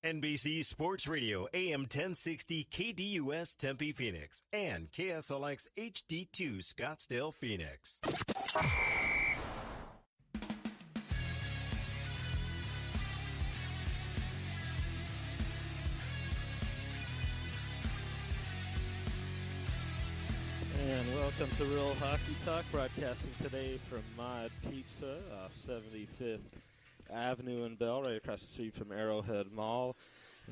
NBC Sports Radio, AM 1060 KDUS Tempe, Phoenix, and KSLX HD2 Scottsdale, Phoenix. And welcome to Real Hockey Talk, broadcasting today from MOD Pizza off 75th Avenue in Bell, right across the street from Arrowhead Mall.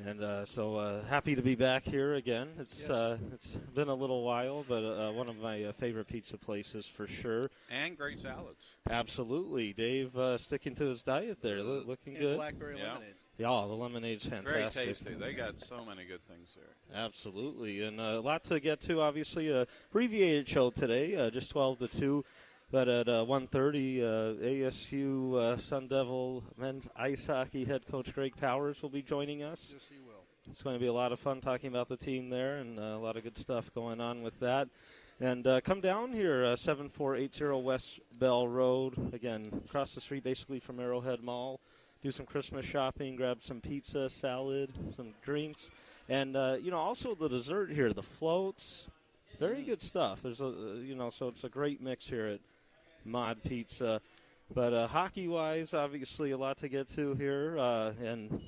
And so happy to be back here again. It's been a little while, but one of my favorite pizza places for sure. And great salads. Absolutely. Dave sticking to his diet there, looking and good. Blackberry lemonade. Yeah, the lemonade's fantastic. Very tasty. They got so many good things there. Absolutely. And a lot to get to, obviously. Abbreviated show today, just 12 to 2. But at 1:30, ASU Sun Devil men's ice hockey head coach Greg Powers will be joining us. Yes, he will. It's going to be a lot of fun talking about the team there, and a lot of good stuff going on with that. And come down here, 7480 West Bell Road, again, across the street basically from Arrowhead Mall. Do some Christmas shopping, grab some pizza, salad, some drinks. And, also the dessert here, the floats, very good stuff. There's so it's a great mix here at MOD Pizza. But hockey-wise, obviously a lot to get to here, and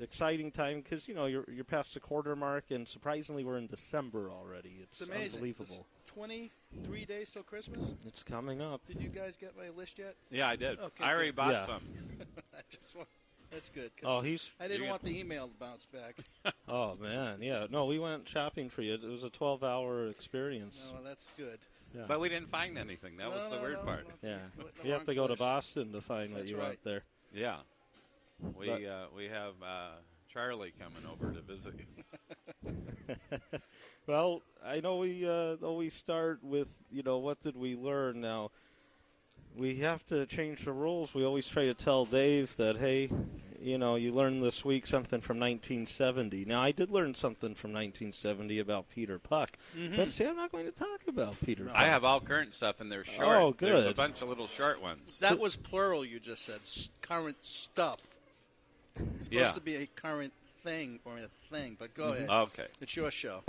exciting time because, you're past the quarter mark, and surprisingly we're in December already. It's amazing. Unbelievable. It's 23 days till Christmas. It's coming up. Did you guys get my list yet? Yeah, I did. Okay, I already bought some. That's good. I didn't want the email to bounce back. Oh, man, yeah. No, we went shopping for you. It was a 12-hour experience. No, that's good. Yeah. But we didn't find anything. That was the weird part. Yeah. You have to go to Boston to find what you want there. Yeah. We have Charlie coming over to visit you. Well, I know we always start with, what did we learn? Now, we have to change the rules. We always try to tell Dave that, hey, you learned this week something from 1970. Now, I did learn something from 1970 about Peter Puck. Mm-hmm. But, see, I'm not going to talk about Peter Puck. I have all current stuff, and they're short. Oh, good. There's a bunch of little short ones. That was plural you just said, current stuff. It's supposed to be a current thing or a thing, but go ahead. Okay. It's your show.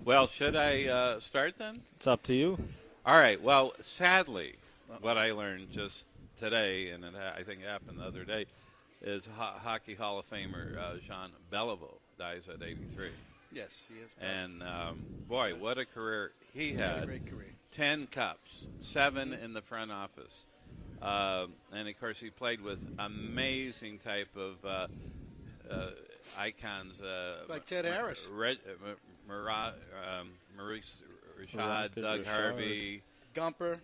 Well, should I start then? It's up to you. All right. Well, sadly, what I learned just today, and I think it happened the other day, is Hockey Hall of Famer Jean Beliveau dies at 83. Yes, he is. And, boy, what a career he had. A great career. 10 cups, 7 in the front office. And, of course, he played with amazing type of icons. Like Ted Harris. Maurice Richard, Doug Harvey. Gumper.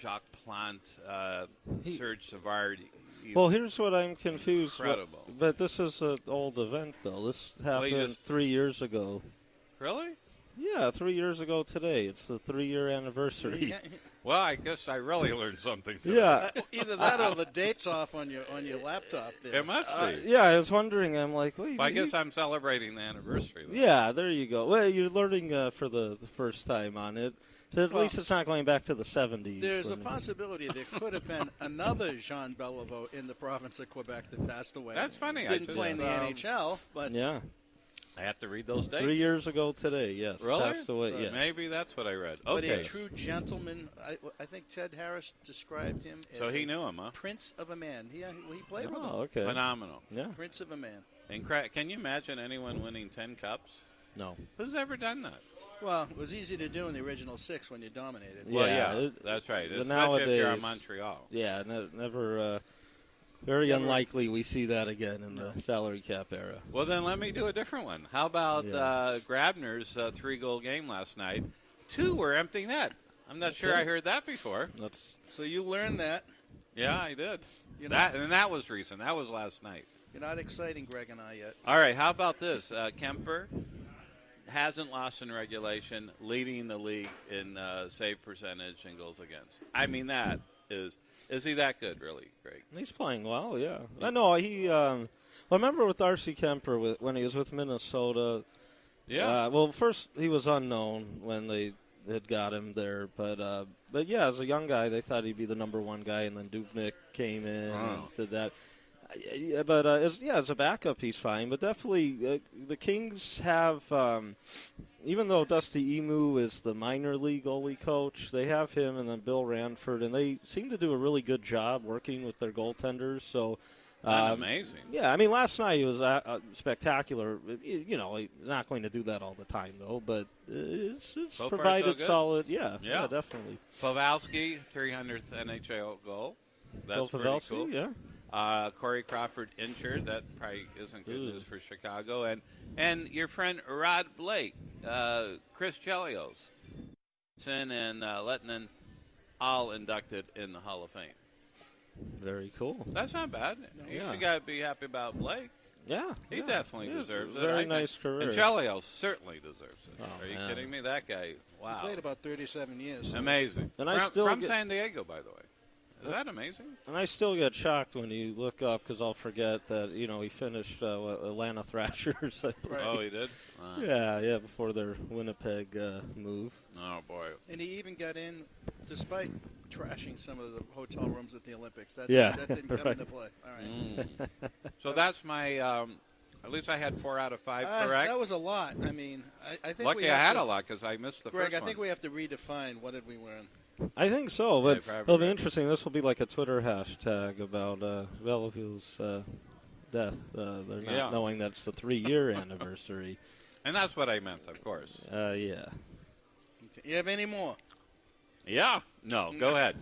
Jacques Plante, Serge Savard. Well, here's what I'm confused. Incredible. But this is an old event, though. This happened 3 years ago. Really? Yeah, 3 years ago today. It's the 3-year anniversary. Well, I guess I really learned something today. Yeah. Either that or the date's off on your laptop there. It must be. Yeah, I was wondering. I'm like, wait. Well, I guess I'm celebrating the anniversary. Though. Yeah, there you go. Well, you're learning for the first time on it. So at least it's not going back to the 70s. There's a possibility there could have been another Jean Beliveau in the province of Quebec that passed away. That's funny. Didn't play in the NHL, but yeah. I have to read those dates. 3 years ago today, yes. Really? Passed away, yeah. Maybe that's what I read. But Okay. a true gentleman. I think Ted Harris described him as so he knew him, huh? Prince of a man. He played with him. Oh, okay. Phenomenal. Yeah. Prince of a man. Can you imagine anyone winning 10 cups? No. Who's ever done that? Well, it was easy to do in the original 6 when you dominated. Yeah, Well, yeah, that's right. But Especially nowadays, if you're on Montreal. Yeah, never. Very unlikely we see that again in the salary cap era. Well, then let me do a different one. How about Grabner's 3-goal game last night? 2 were empty net. I'm not sure I heard that before. So you learned that. Yeah, I did. That was recent. That was last night. You're not exciting Greg and I yet. All right, how about this? Kemper hasn't lost in regulation, leading the league in save percentage and goals against. I mean, that is he that good, really, Greg? He's playing well, yeah. I know he. I remember with Darcy Kemper when he was with Minnesota. Yeah. Well, first he was unknown when they had got him there, but yeah, as a young guy, they thought he'd be the number one guy, and then Dubnyk came in and did that. Yeah, but as a backup, he's fine. But definitely, the Kings have, even though Dusty Emu is the minor league goalie coach, they have him and then Bill Ranford, and they seem to do a really good job working with their goaltenders. So, amazing. Yeah, I mean, last night he was spectacular. He's not going to do that all the time, though. But it's So provided far, so good. solid. Yeah, definitely. Pavelski, 300th NHL goal. That's pretty Pavelski, cool. yeah. Corey Crawford injured. That probably isn't good news for Chicago. And your friend Rod Blake, Chris Chelios, and Lettinen, all inducted in the Hall of Fame. Very cool. That's not bad. You got to be happy about Blake. Yeah. He definitely deserves it. Very nice career. And Chelios certainly deserves it. Oh, Are you man. kidding me? That guy, wow. He played about 37 years. Amazing. And I from San Diego, by the way. Is that amazing? And I still get shocked when you look up because I'll forget that, he finished Atlanta Thrashers. Right. Oh, he did? Yeah, before their Winnipeg move. Oh, boy. And he even got in despite trashing some of the hotel rooms at the Olympics. That didn't come right. into play. All right. So that's my, at least I had 4 out of 5 correct. That was a lot. I mean, I think Lucky I had a lot because I missed the Greg, first one. I think we have to redefine what did we learn. I think so, but Yeah, it'll be interesting. This will be like a Twitter hashtag about Bellevue's death. They're not knowing that it's the 3-year anniversary. And that's what I meant, of course. Yeah. Okay. You have any more? Yeah. No, go ahead.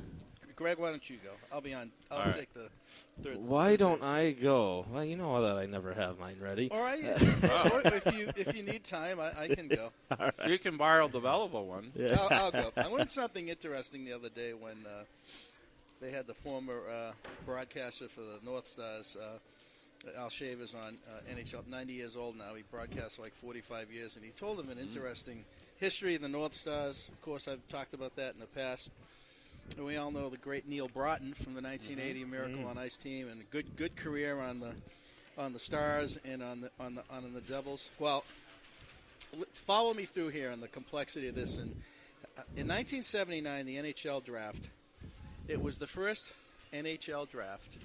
Greg, why don't you go? I'll be on. I'll take the third. Why don't I go? Well, you know that I never have mine ready. All right. Or if you need time, I can go. Right. You can borrow the Belleville one. Yeah. I'll go. I learned something interesting the other day when they had the former broadcaster for the North Stars, Al Shavers, on NHL. 90 years old now. He broadcast for like 45 years, and he told them an interesting history of the North Stars. Of course, I've talked about that in the past. And we all know the great Neil Broughton from the 1980 Miracle on Ice team, and a good career on the Stars and on the Devils. Well, follow me through here on the complexity of this. And in 1979, the NHL draft, it was the first NHL draft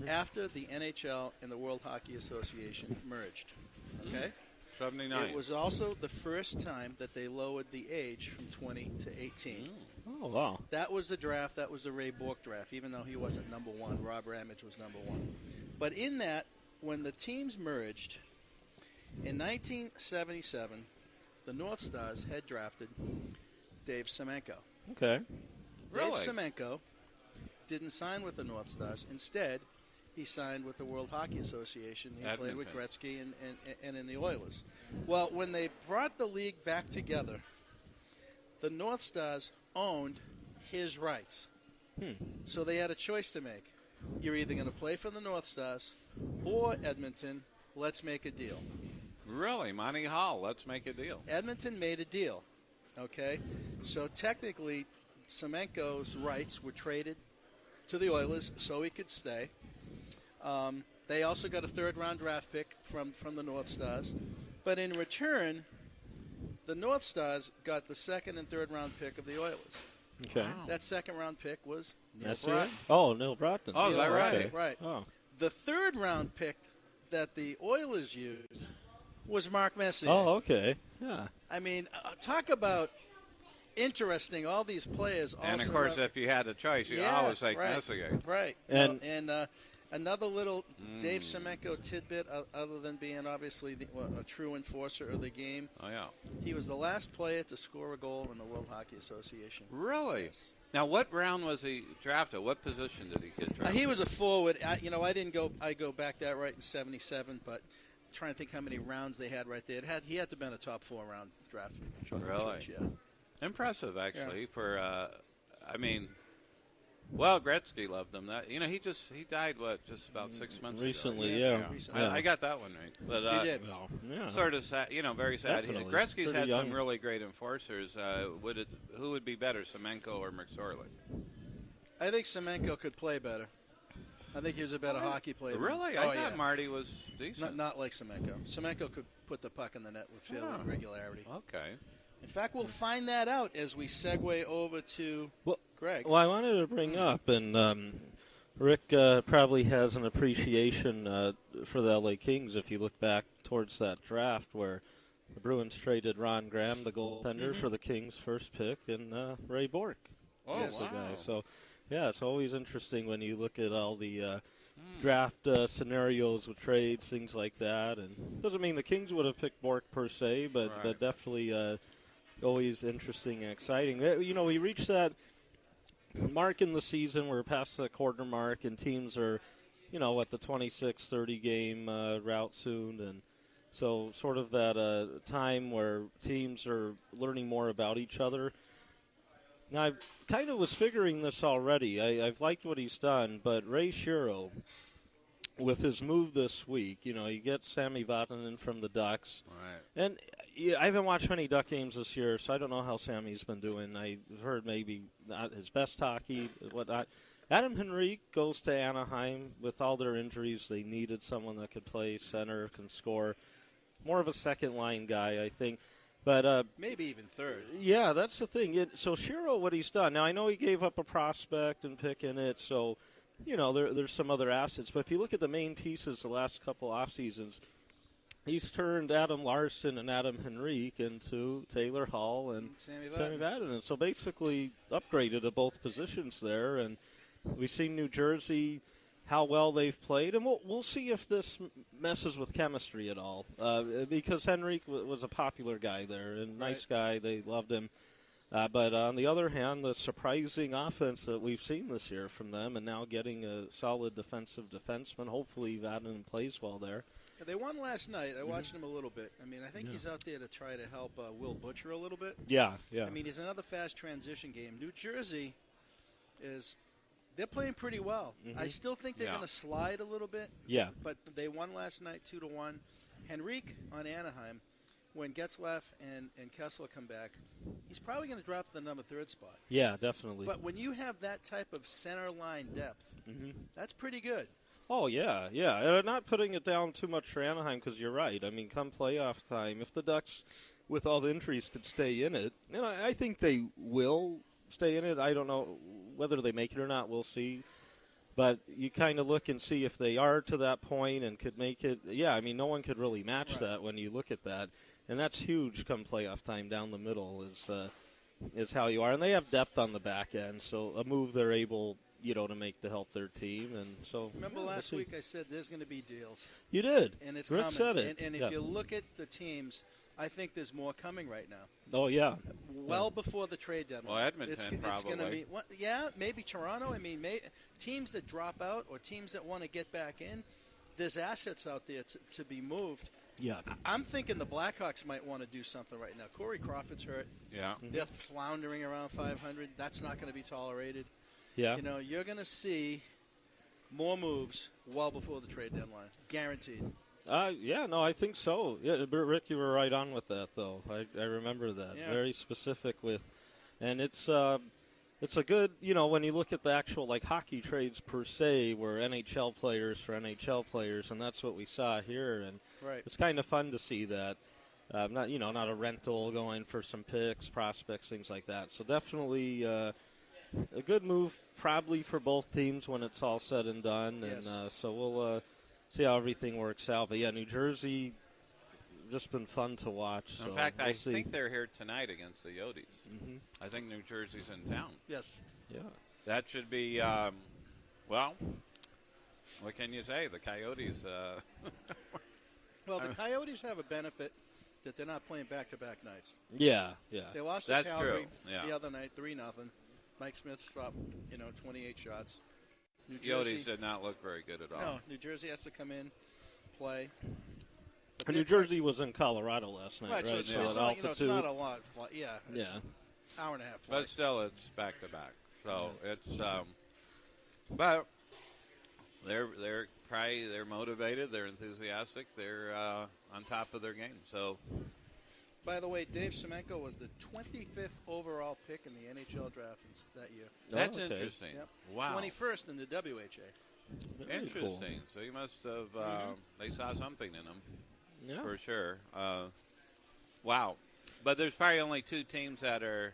after the NHL and the World Hockey Association merged. Okay. 79. It was also the first time that they lowered the age from 20 to 18. Oh, wow. That was the draft. That was the Ray Bourque draft, even though he wasn't number one. Rob Ramage was number one. But in that, when the teams merged, in 1977, the North Stars had drafted Dave Semenko. Okay. Really? Dave Semenko didn't sign with the North Stars. Instead, he signed with the World Hockey Association. He played with Gretzky and in the Oilers. Well, when they brought the league back together, the North Stars owned his rights. So they had a choice to make. You're either going to play for the North Stars or Edmonton. Let's make a deal. Really? Monty Hall, let's make a deal. Edmonton made a deal. Okay? So technically, Semenko's rights were traded to the Oilers so he could stay. They also got a third-round draft pick from the North Stars. But in return, the North Stars got the second and third-round pick of the Oilers. Okay. Wow. That second-round pick was Neil That's Broughton. it? Oh, Neil Broughton. Oh, is that right? Okay. Right. Oh. The third-round pick that the Oilers used was Mark Messier. Oh, okay. Yeah. I mean, talk about interesting. All these players. And, also of course, if you had a choice, you always take Messier. Right. And- Another little Dave Semenko tidbit, other than being obviously a true enforcer of the game. Oh, yeah. He was the last player to score a goal in the World Hockey Association. Really? Yes. Now, what round was he drafted? What position did he get drafted? He was a forward. I didn't go. I go back that right in '77, but I'm trying to think how many rounds they had right there. He had to have been a top 4 round draft. Really? Yeah. Impressive, actually. For well, Gretzky loved him. That he died just about 6 months Recently, ago. yeah. Recently. I got that one right. But He did. Well, yeah. sort of sad, very sad. Definitely. Gretzky's Pretty had some young. really great enforcers. Who would be better, Semenko or McSorley? I think Semenko could play better. I think he was a better hockey player. Really? I thought Marty was decent. Not like Semenko. Semenko could put the puck in the net with fairly regularity. Okay. In fact, we'll find that out as we segue over to Greg. Well, I wanted to bring up, and Rick probably has an appreciation for the LA Kings if you look back towards that draft where the Bruins traded Ron Graham, the goaltender, for the Kings' first pick, and Ray Bork. Oh, the guy. So, yeah, it's always interesting when you look at all the draft scenarios with trades, things like that. And doesn't mean the Kings would have picked Bork per se, but definitely always interesting and exciting. We reached that mark in the season. We're past the quarter mark, and teams are, at the 26-30 game route soon. And so sort of that time where teams are learning more about each other. Now, I kind of was figuring this already. I've liked what he's done, but Ray Shero, with his move this week, he gets Sami Vatanen from the Ducks. Right. And I haven't watched many Duck games this year, so I don't know how Sammy's been doing. I've heard maybe not his best hockey, whatnot. Adam Henrique goes to Anaheim. With all their injuries, they needed someone that could play center, can score. More of a second-line guy, I think. But maybe even third. Yeah, that's the thing. So Shero, what he's done, now I know he gave up a prospect and pick in it, so, there's some other assets. But if you look at the main pieces the last couple off seasons, he's turned Adam Larson and Adam Henrique into Taylor Hall and Sami Vatanen. So basically upgraded at both positions there. And we've seen New Jersey, how well they've played. And we'll see if this messes with chemistry at all. Because Henrique was a popular guy there and nice guy. They loved him. But on the other hand, the surprising offense that we've seen this year from them and now getting a solid defensive defenseman. Hopefully Vatanen plays well there. They won last night. I watched him a little bit. I mean, I think he's out there to try to help Will Butcher a little bit. Yeah. I mean, he's another fast transition game. New Jersey they're playing pretty well. I still think they're going to slide a little bit. Yeah. But they won last night 2-1. Henrique on Anaheim, when Getzlaff and Kessler come back, he's probably going to drop to the number 3rd spot. Yeah, definitely. But when you have that type of center line depth, that's pretty good. Oh, yeah. And not putting it down too much for Anaheim because you're right. I mean, come playoff time, if the Ducks, with all the injuries, could stay in it, and I think they will stay in it. I don't know whether they make it or not. We'll see. But you kind of look and see if they are to that point and could make it. Yeah, I mean, no one could really match that when you look at that. And that's huge come playoff time down the middle is how you are. And they have depth on the back end, so a move they're able – to make to help their team. And so remember last week I said there's going to be deals. You did. And it's Rick coming. Said it. And if you look at the teams, I think there's more coming right now. Oh, yeah. Well before the trade deadline. Well, Edmonton probably. It's going to be, maybe Toronto. I mean, teams that drop out or teams that want to get back in, there's assets out there to be moved. Yeah. I'm thinking the Blackhawks might want to do something right now. Corey Crawford's hurt. Yeah. They're floundering around 500. That's not going to be tolerated. Yeah. You're going to see more moves well before the trade deadline. Guaranteed. I think so. Yeah, Rick, you were right on with that, though. I remember that. Yeah. Very specific with, and it's a good, when you look at the actual, hockey trades per se, where NHL players for NHL players, and that's what we saw here, and it's kind of fun to see that. Not a rental going for some picks, prospects, things like that. So definitely a good move probably for both teams when it's all said and done. Yes. And so we'll see how everything works out. But, yeah, New Jersey, just been fun to watch. In so fact, we'll I see. think they're here tonight against the Yotes. Mm-hmm. I think New Jersey's in town. Yes. Yeah. That should be, what can you say? The Coyotes. Well, the Coyotes have a benefit that they're not playing back-to-back nights. Yeah. They lost to That's Calgary true. Yeah. the other night, 3-0. Mike Smith dropped, 28 shots. New Jersey Yotes did not look very good at all. No, New Jersey has to come in, play. And New Jersey was in Colorado last night, right? So it's, So at not, it's altitude. not a lot. Yeah. Yeah. Hour and a half flight. But still, it's back-to-back. So it's, but they're motivated. They're enthusiastic. They're on top of their game. So. By the way, Dave Semenko was the 25th overall pick in the NHL draft that year. That's okay. interesting. Yep. Wow. 21st in the WHA. Very Interesting. cool. So you must have they saw something in them Yeah. for sure. Wow. But there's probably only two teams that are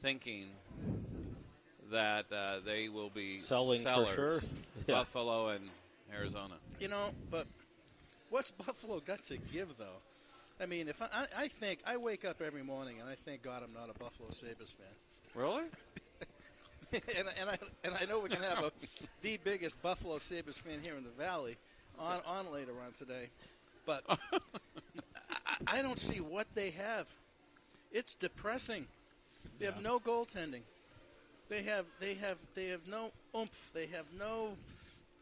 thinking that they will be selling sellers, for sure. Yeah. Buffalo and Arizona. But what's Buffalo got to give, though? I mean, if I think I wake up every morning and I thank God I'm not a Buffalo Sabres fan. Really? and I know we're going to have the biggest Buffalo Sabres fan here in the Valley on later on today, but I don't see what they have. It's depressing. They have no goaltending. They have no oomph. They have no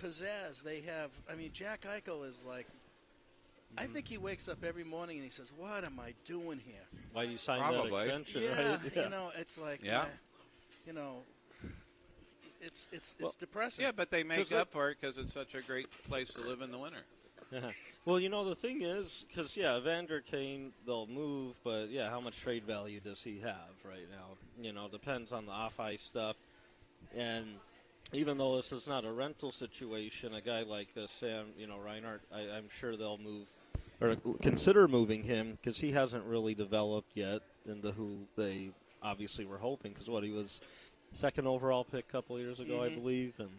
pizzazz. Jack Eichel is like, I think he wakes up every morning and he says, "What am I doing here?" Why you signed Probably. that extension, Yeah, right? Yeah. It's like, it's depressing. Yeah, but they make up for it because it's such a great place to live in the winter. Well, the thing is, because, Evander Kane, they'll move, but, how much trade value does he have right now? Depends on the off-ice stuff. And even though this is not a rental situation, a guy like Sam, Reinhart, I'm sure they'll move or consider moving him because he hasn't really developed yet into who they obviously were hoping because, he was second overall pick a couple years ago, I believe, and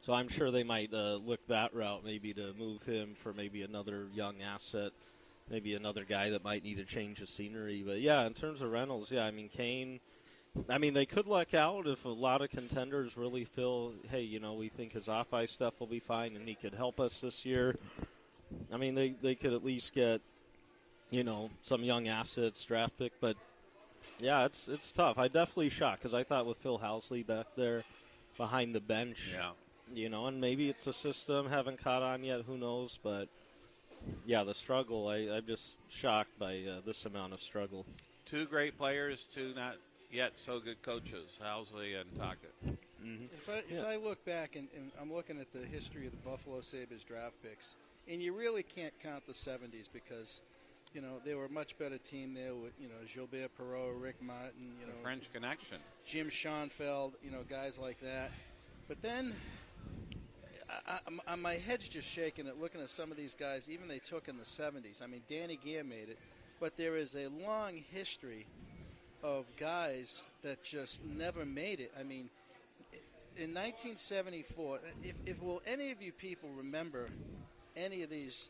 so I'm sure they might look that route, maybe to move him for maybe another young asset, maybe another guy that might need a change of scenery. But, in terms of rentals, Kane, they could luck out if a lot of contenders really feel, hey, we think his off-ice stuff will be fine and he could help us this year. They could at least get, some young assets, draft pick. But, it's tough. I definitely shocked because I thought with Phil Housley back there behind the bench, and maybe it's a system, haven't caught on yet, who knows. But, the struggle, I'm just shocked by this amount of struggle. Two great players, two not yet so good coaches, Housley and Tocchet. Mm-hmm. If I look back and I'm looking at the history of the Buffalo Sabres draft picks, and you really can't count the 70s because, they were a much better team there with, Gilbert Perreault, Rick Martin, The French Connection. Jim Schoenfeld, guys like that. But then my head's just shaking at looking at some of these guys, even they took in the 70s. Danny Gear made it, but there is a long history of guys that just never made it. In 1974, will any of you people remember any of these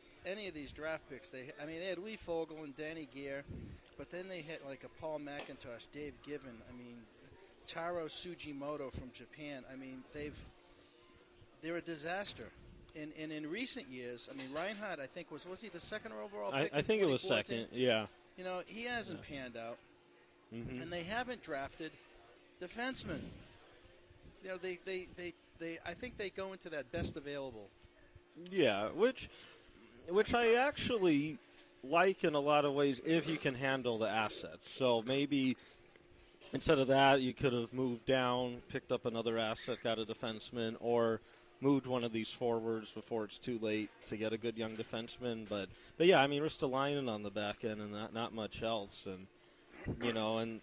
draft picks? They had Lee Fogel and Danny Gear, but then they had like a Paul McIntosh, Dave Given. Taro Sugimoto from Japan. They're a disaster. And in recent years, Reinhardt, I think was he the second overall pick? I think it was second. Yeah. He hasn't panned out. Mm-hmm. And they haven't drafted defensemen. I think they go into that best available. Yeah, which I actually like in a lot of ways if you can handle the assets. So maybe instead of that, you could have moved down, picked up another asset, got a defenseman, or moved one of these forwards before it's too late to get a good young defenseman. But Ristolainen on the back end and not much else. And and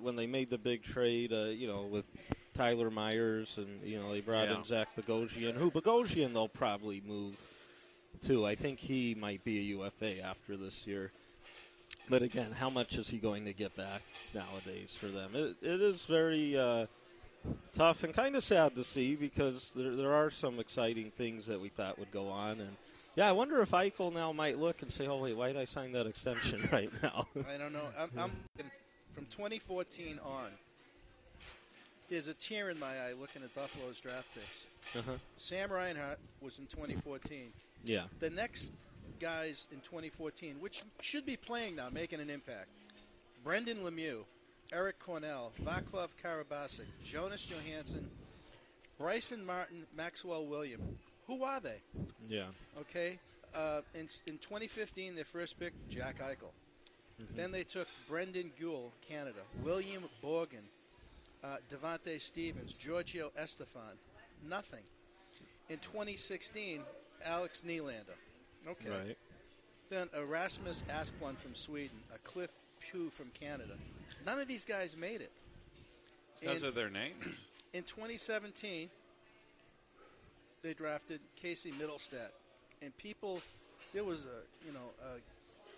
when they made the big trade, with Tyler Myers and, they brought in Zach Bogosian, who Bogosian they'll probably move to. I think he might be a UFA after this year. But again, how much is he going to get back nowadays for them? It is very tough and kind of sad to see because there are some exciting things that we thought would go on. And, I wonder if Eichel now might look and say, oh, wait, why did I sign that extension right now? I don't know. I'm from 2014 on, there's a tear in my eye looking at Buffalo's draft picks. Uh-huh. Sam Reinhart was in 2014. Yeah. The next guys in 2014, which should be playing now, making an impact. Brendan Lemieux, Eric Cornell, Vaclav Karabasic, Jonas Johansson, Bryson Martin, Maxwell William. Who are they? Yeah. Okay. In 2015, their first pick, Jack Eichel. Mm-hmm. Then they took Brendan Gould, Canada, William Borgen, Devontae Stevens, Giorgio Estefan. Nothing. In 2016, Alex Nylander. Okay. Right. Then Erasmus Asplund from Sweden, a Cliff Pugh from Canada. None of these guys made it. Because of their names. In 2017, they drafted Casey Middlestat. And people, there was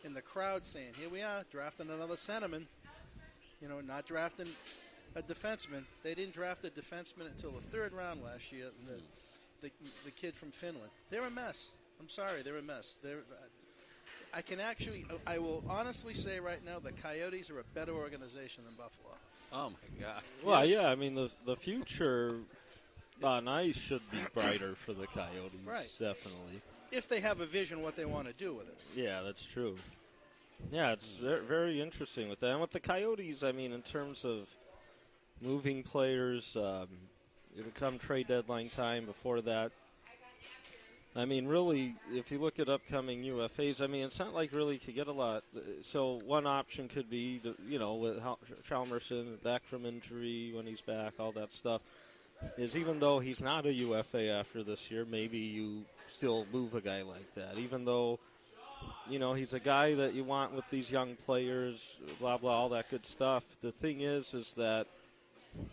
in the crowd saying, here we are, drafting another centerman. Not drafting a defenseman. They didn't draft a defenseman until the third round last year. The kid from Finland. They're a mess. I'm sorry, they're a mess. I will honestly say right now, the Coyotes are a better organization than Buffalo. Oh my God. Well, yes. Yeah, I mean the future on ice should be brighter for the Coyotes, right? Definitely. If they have a vision, what they want to do with it. Yeah, that's true. Yeah, it's very interesting with that. And with the Coyotes, I mean, in terms of moving players, it'll come trade deadline time. Before that, I mean, really, if you look at upcoming UFAs, I mean, it's not like really could get a lot. So one option could be, with Chalmerson back from injury when he's back, all that stuff, is even though he's not a UFA after this year, maybe you still move a guy like that, even though, he's a guy that you want with these young players, blah, blah, all that good stuff. The thing is that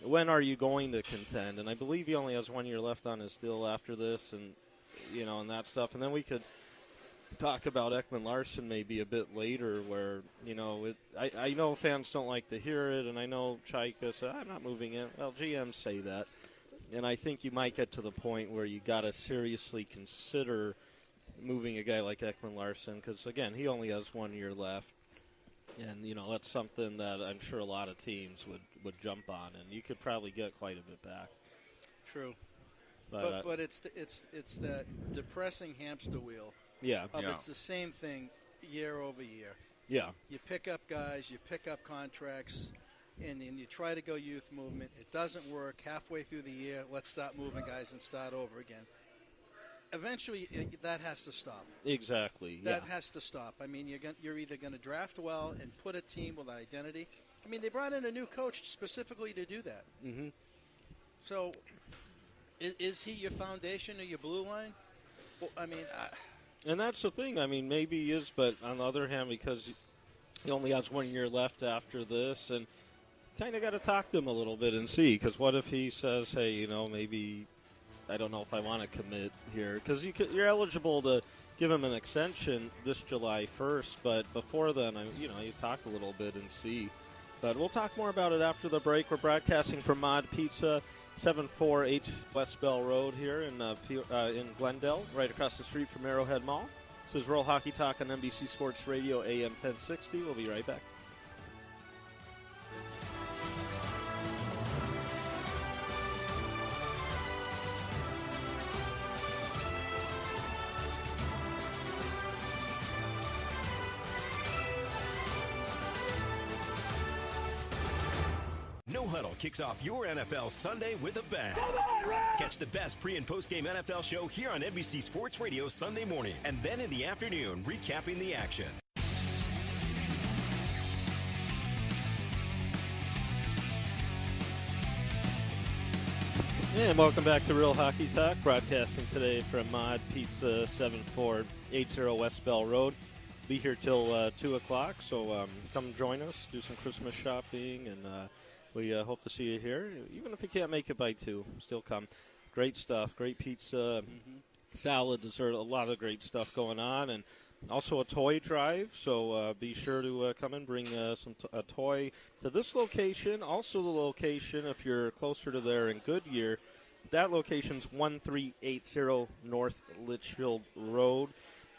when are you going to contend? And I believe he only has 1 year left on his deal after this, and and that stuff. And then we could talk about Ekman Larsson maybe a bit later where, I know fans don't like to hear it, and I know Chaika said, I'm not moving it. Well, GMs say that. And I think you might get to the point where you got to seriously consider moving a guy like Ekman Larsson because, again, he only has 1 year left. And, that's something that I'm sure a lot of teams would jump on, and you could probably get quite a bit back. True. But it's that depressing hamster wheel. Yeah. It's the same thing year over year. Yeah. You pick up guys, you pick up contracts, and then you try to go youth movement. It doesn't work. Halfway through the year, let's stop moving guys and start over again. Eventually, that has to stop. Exactly. That has to stop. I mean, you're either going to draft well and put a team with identity. I mean, they brought in a new coach specifically to do that. Mm-hmm. So, is he your foundation or your blue line? Well, I mean, and that's the thing. I mean, maybe he is, but on the other hand, because he only has 1 year left after this, and kind of got to talk to him a little bit and see. Because what if he says, "Hey, maybe." I don't know if I want to commit here because you're eligible to give him an extension this July 1st, but before then, you talk a little bit and see. But we'll talk more about it after the break. We're broadcasting from MOD Pizza, 748 West Bell Road here in Glendale, right across the street from Arrowhead Mall. This is Rural Hockey Talk on NBC Sports Radio, AM 1060. We'll be right back. No Huddle kicks off your NFL Sunday with a bang. Catch the best pre- and post-game NFL show here on NBC Sports Radio Sunday morning, and then in the afternoon, recapping the action. And welcome back to Real Hockey Talk, broadcasting today from MOD Pizza, 7480 West Bell Road. Be here till 2 o'clock, so come join us, do some Christmas shopping, and we hope to see you here. Even if you can't make it by 2, still come. Great stuff, great pizza, salad, dessert, a lot of great stuff going on, and also a toy drive, so be sure to come and bring a toy to this location. Also the location, if you're closer to there in Goodyear, that location's 1380 North Litchfield Road.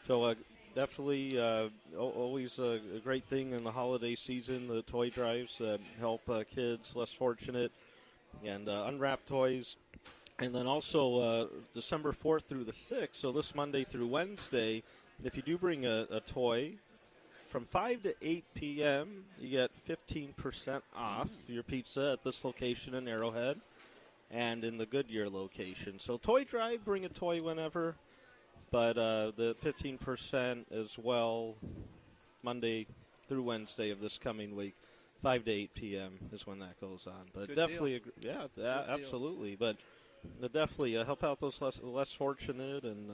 So definitely always a great thing in the holiday season, the toy drives that help kids less fortunate and unwrap toys. And then also December 4th through the 6th, so this Monday through Wednesday, if you do bring a toy, from 5 to 8 p.m., you get 15% off your pizza at this location in Arrowhead and in the Goodyear location. So toy drive, bring a toy whenever. But the 15% as well, Monday through Wednesday of this coming week, 5 to 8 p.m. is when that goes on. But good definitely, deal. absolutely. But definitely help out those less fortunate and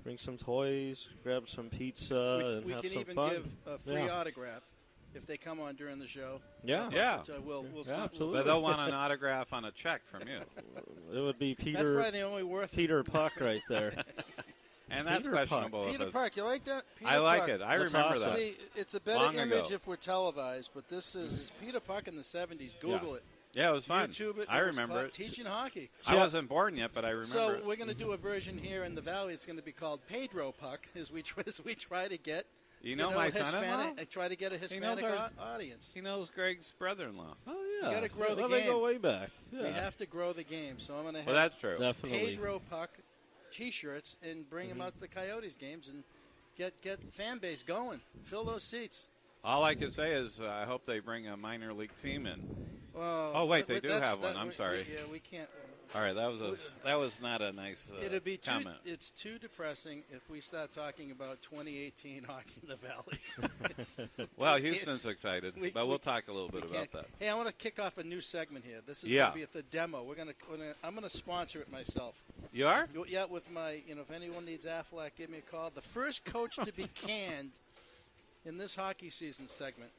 bring some toys, grab some pizza, and have some fun. We can even give a free autograph if they come on during the show. Yeah. We'll absolutely. But they'll want an autograph on a check from you. It would be Peter. That's probably the only worth Peter Puck right there. And that's Peter questionable. Peter Park, you like that? Peter I like Park. it. I That's remember awesome. that. See, it's a better Long image ago. if we're televised, but this is Peter Park in the 70s. Google it. Yeah, it was fun. YouTube it. I It was remember called it. Teaching hockey. I wasn't born yet, but I remember So it. we're going to do a version here in the Valley. It's going to be called Pedro Puck, as we try to get You know my son-in-law? Hispanic. Try to get a Hispanic our- audience. He knows Greg's brother-in-law. Oh, yeah. You gotta grow the Well, they game. go way back. Yeah. We have to grow the game. So I'm going to have Well, that's true. Definitely. Pedro Puck T-shirts and bring them out to the Coyotes games and get fan base going. Fill those seats. All I can say is I hope they bring a minor league team in. Well, Oh, wait, they but do that's- have one. that- I'm sorry. Yeah, we can't. All right, that was not a nice It'd be too. comment. It's too depressing if we start talking about 2018 hockey in the Valley. It's- Well, we can't- Houston's excited, we- but we- we'll talk a little we bit about can't- that. Hey, I want to kick off a new segment here. This is Yeah. going to be at the demo. I'm gonna sponsor it myself. You are? Yeah, with my, if anyone needs Aflac, give me a call. The first coach to be canned in this hockey season segment.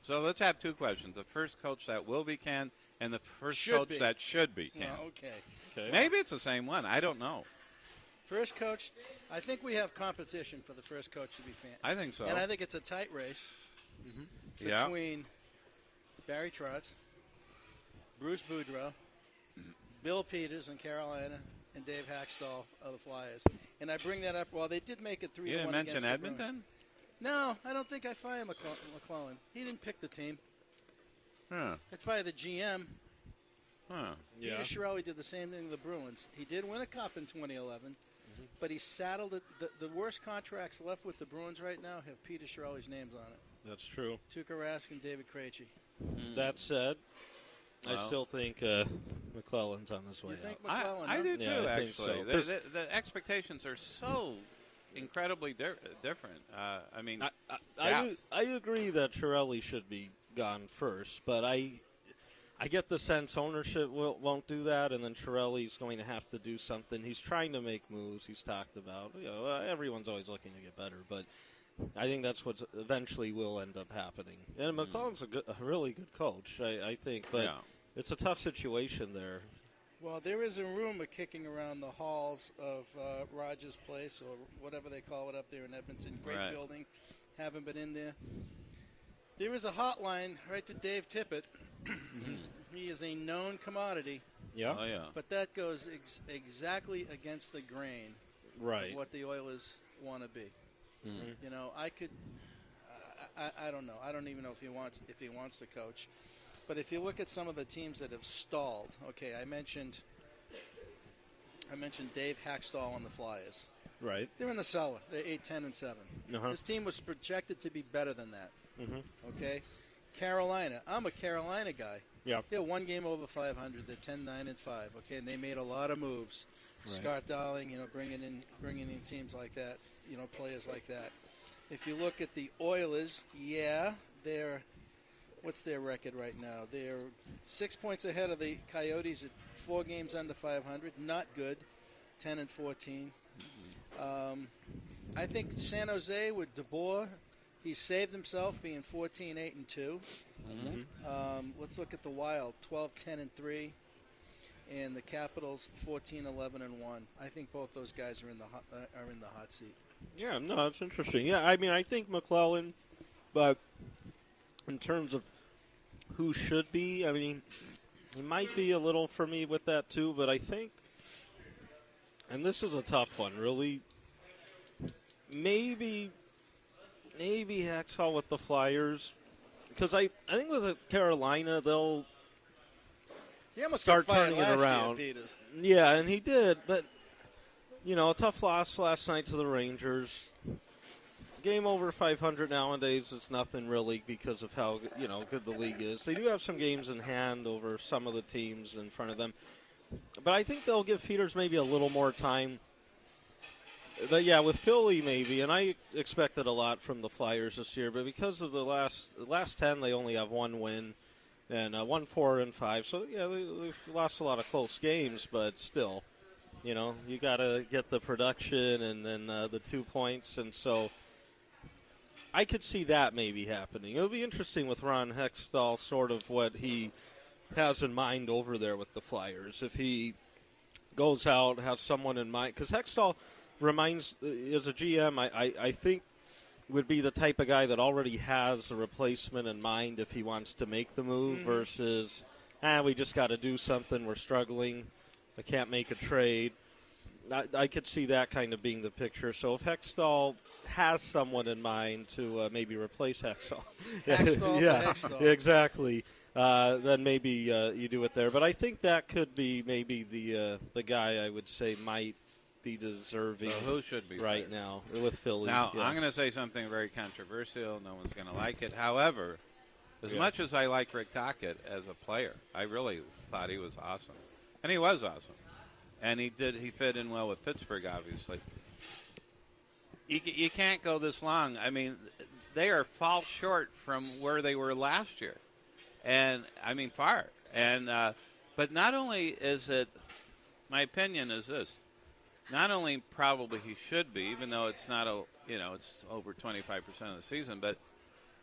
So let's have two questions. The first coach that will be canned and the first Should coach be. that should be canned. Oh, okay. Okay. Maybe it's the same one. I don't know. First coach, I think we have competition for the first coach to be canned. I think so. And I think it's a tight race Yeah. between Barry Trotz, Bruce Boudreau, Bill Peters in Carolina, and Dave Hackstall of the Flyers. And I bring that up. Well, they did make it 3-1 You didn't mention against the Bruins. Edmonton? No, I don't think I fire McClellan. He didn't pick the team. Huh. I'd fire the GM. Huh. Yeah. Peter Chiarelli did the same thing to the Bruins. He did win a cup in 2011, but he saddled it. The worst contracts left with the Bruins right now have Peter Chiarelli's names on it. That's true. Tuukka Rask and David Krejci. That said, I Well. still think McClellan's on his way You think out. McClellan? I huh? do too, Yeah, I think actually. so. 'Cause- The expectations are so incredibly different. I mean, I agree that Chiarelli should be gone first, but I get the sense ownership won't do that, and then Chiarelli's going to have to do something. He's trying to make moves. He's talked about. Everyone's always looking to get better, but I think that's what eventually will end up happening. And McClellan's a really good coach, I think, but Yeah. it's a tough situation there. Well, there is a rumor kicking around the halls of Rogers Place or whatever they call it up there in Edmonton. Great Right. building. Haven't been in there. There is a hotline right to Dave Tippett. He is a known commodity, Yeah, oh yeah. but that goes exactly against the grain right. of what the Oilers want to be. You know, I could. I don't know. I don't even know if he wants to coach. But if you look at some of the teams that have stalled, okay, I mentioned Dave Hackstall on the Flyers. Right. They're in the cellar. They're 8-10-7. Uh-huh. This team was projected to be better than that. Mm-hmm. Okay, Carolina. I'm a Carolina guy. Yeah. They're one game over 500. They're 10-9-5. Okay, and they made a lot of moves. Right. Scott Darling, bringing in teams like that. Players like that. If you look at the Oilers, they're. What's their record right now? They're 6 points ahead of the Coyotes at 4 games under 500. Not good. 10-14. I think San Jose with DeBoer, he saved himself being 14-8-2. Let's look at the Wild, 12-10-3, and the Capitals 14-11-1. I think both those guys are in the hot seat. Yeah, no, that's interesting. Yeah, I mean, I think McClellan, but in terms of who should be, I mean, it might be a little for me with that too, but I think, and this is a tough one, really, maybe Hacksaw with the Flyers, because I think with Carolina, they'll He almost start got fired turning it last around. year, Peters. Yeah, and he did, but, a tough loss last night to the Rangers. Game over 500 nowadays is nothing really because of how good the league is. They do have some games in hand over some of the teams in front of them. But I think they'll give Peters maybe a little more time. But, yeah, with Philly maybe, and I expected a lot from the Flyers this year, but because of the last 10, they only have one win and 1-4-5. So, yeah, they've lost a lot of close games, but still, you got to get the production and then the 2 points. And so I could see that maybe happening. It'll be interesting with Ron Hextall, sort of what he has in mind over there with the Flyers. If he goes out, has someone in mind. Because Hextall, reminds, as a GM, I think would be the type of guy that already has a replacement in mind if he wants to make the move versus, we just got to do something. We're struggling. I can't make a trade. I could see that kind of being the picture. So if Hextall has someone in mind to maybe replace Hextall. Hextall to Hextall. Exactly. Then maybe you do it there. But I think that could be maybe the guy I would say might be deserving who should be right now with Philly. Now, I'm going to say something very controversial. No one's going to like it. However, as much as I like Rick Tocchet as a player, I really thought he was awesome. And he was awesome. And he fit in well with Pittsburgh, obviously. You can't go this long. I mean, they are fall short from where they were last year. And, I mean, far. And but not only is it, my opinion is this, not only probably he should be, even though it's not it's over 25% of the season, but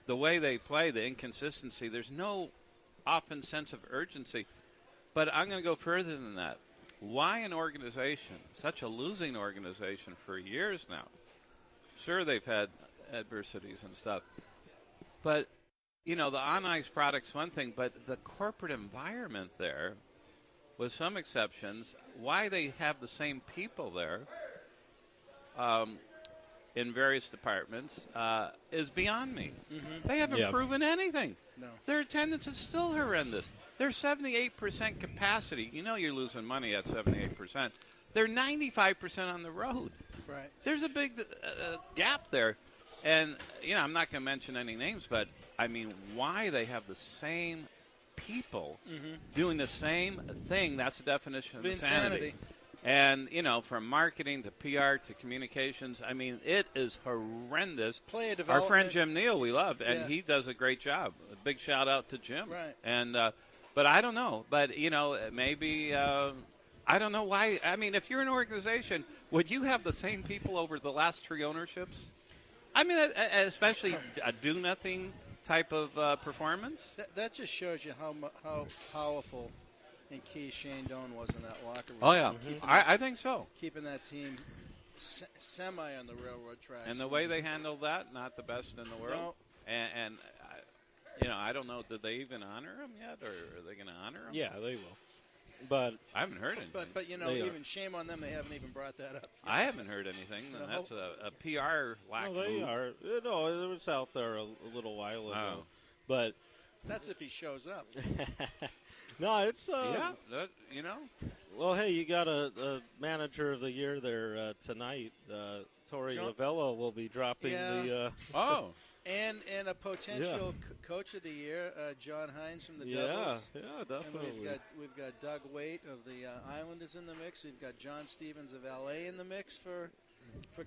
the way they play, the inconsistency, there's no often sense of urgency. But I'm going to go further than that. Why an organization, such a losing organization for years now? Sure, they've had adversities and stuff. But, the on-ice product's one thing, but the corporate environment there, with some exceptions, why they have the same people there in various departments is beyond me. They haven't proven anything. No. Their attendance is still horrendous. They're 78% capacity. You're losing money at 78%. They're 95% on the road. Right. There's a big gap there. And, I'm not going to mention any names, but, I mean, why they have the same people doing the same thing, that's the definition of insanity. And, from marketing to PR to communications, I mean, it is horrendous. Player development. Our friend Jim Neal we love, and he does a great job. A big shout-out to Jim. Right. And but I don't know. But, maybe I don't know why. I mean, if you're an organization, would you have the same people over the last 3 ownerships? I mean, especially a do-nothing type of performance. That just shows you how powerful and key Shane Doan was in that locker room. Oh, yeah. I think so. Keeping that team semi on the railroad tracks. And the way they handled that, not the best in the world. No. And I don't know, did they even honor him yet, or are they going to honor him? Yeah, they will. But I haven't heard anything. But even shame on them, they haven't even brought that up. I haven't heard anything. And that's a PR lack. No, they are. No, it was out there a little while ago. But that's if he shows up. No, it's Well, hey, you got a manager of the year there tonight. Torey Lavello will be dropping the. And a potential coach of the year, John Hines from the Devils. Yeah, definitely. And we've got Doug Waite of the Islanders in the mix. We've got John Stevens of LA in the mix for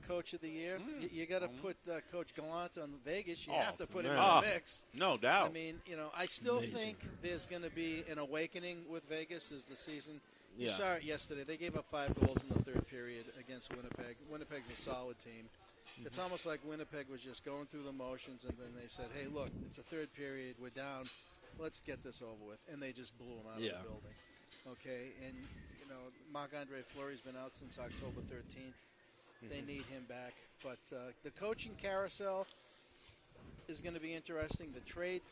coach of the year. You got to put Coach Gallant on Vegas. You have to put him in the mix. No doubt. I mean, I still think there's going to be an awakening with Vegas as the season. You saw it yesterday. They gave up 5 goals in the third period against Winnipeg. Winnipeg's a solid team. It's almost like Winnipeg was just going through the motions, and then they said, hey, look, it's a third period. We're down. Let's get this over with. And they just blew them out of the building. Okay, and, Marc-Andre Fleury's been out since October 13th. They need him back. But the coaching carousel is going to be interesting. The trade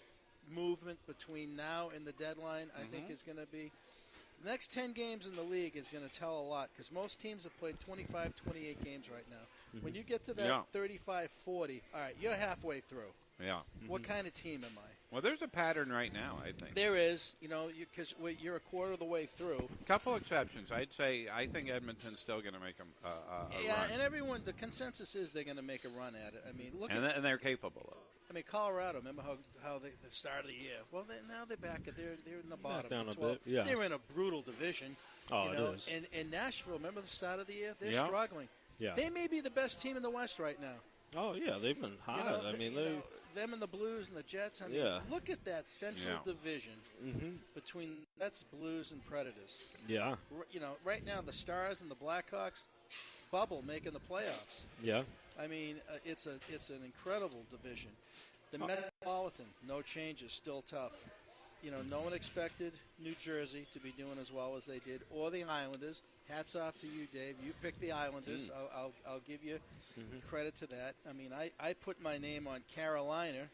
movement between now and the deadline, I think, is going to be – the next 10 games in the league is going to tell a lot because most teams have played 25, 28 games right now. When you get to that 35, 40, all right, you're halfway through. Yeah. What kind of team am I? Well, there's a pattern right now, I think. There is, because you're a quarter of the way through. Couple exceptions. I think Edmonton's still going to make a run. And everyone, the consensus is they're going to make a run at it. I mean, and they're capable of it. I mean, Colorado, remember how the start of the year? Well, now they're back. They're in the bottom. Down the a bit, yeah. They're in a brutal division. Oh, it is. And Nashville, remember the start of the year? They're struggling. Yeah. They may be the best team in the West right now. Oh, yeah, they've been hot. Them and the Blues and the Jets. I mean, look at that Central Division between Jets, Blues, and Predators. Yeah. Right now the Stars and the Blackhawks bubble making the playoffs. Yeah. I mean, it's an incredible division. The Metropolitan, no changes, still tough. No one expected New Jersey to be doing as well as they did, or the Islanders. hats off to you, Dave. You picked the Islanders. I'll give you credit to that. I mean, I put my name on Carolina,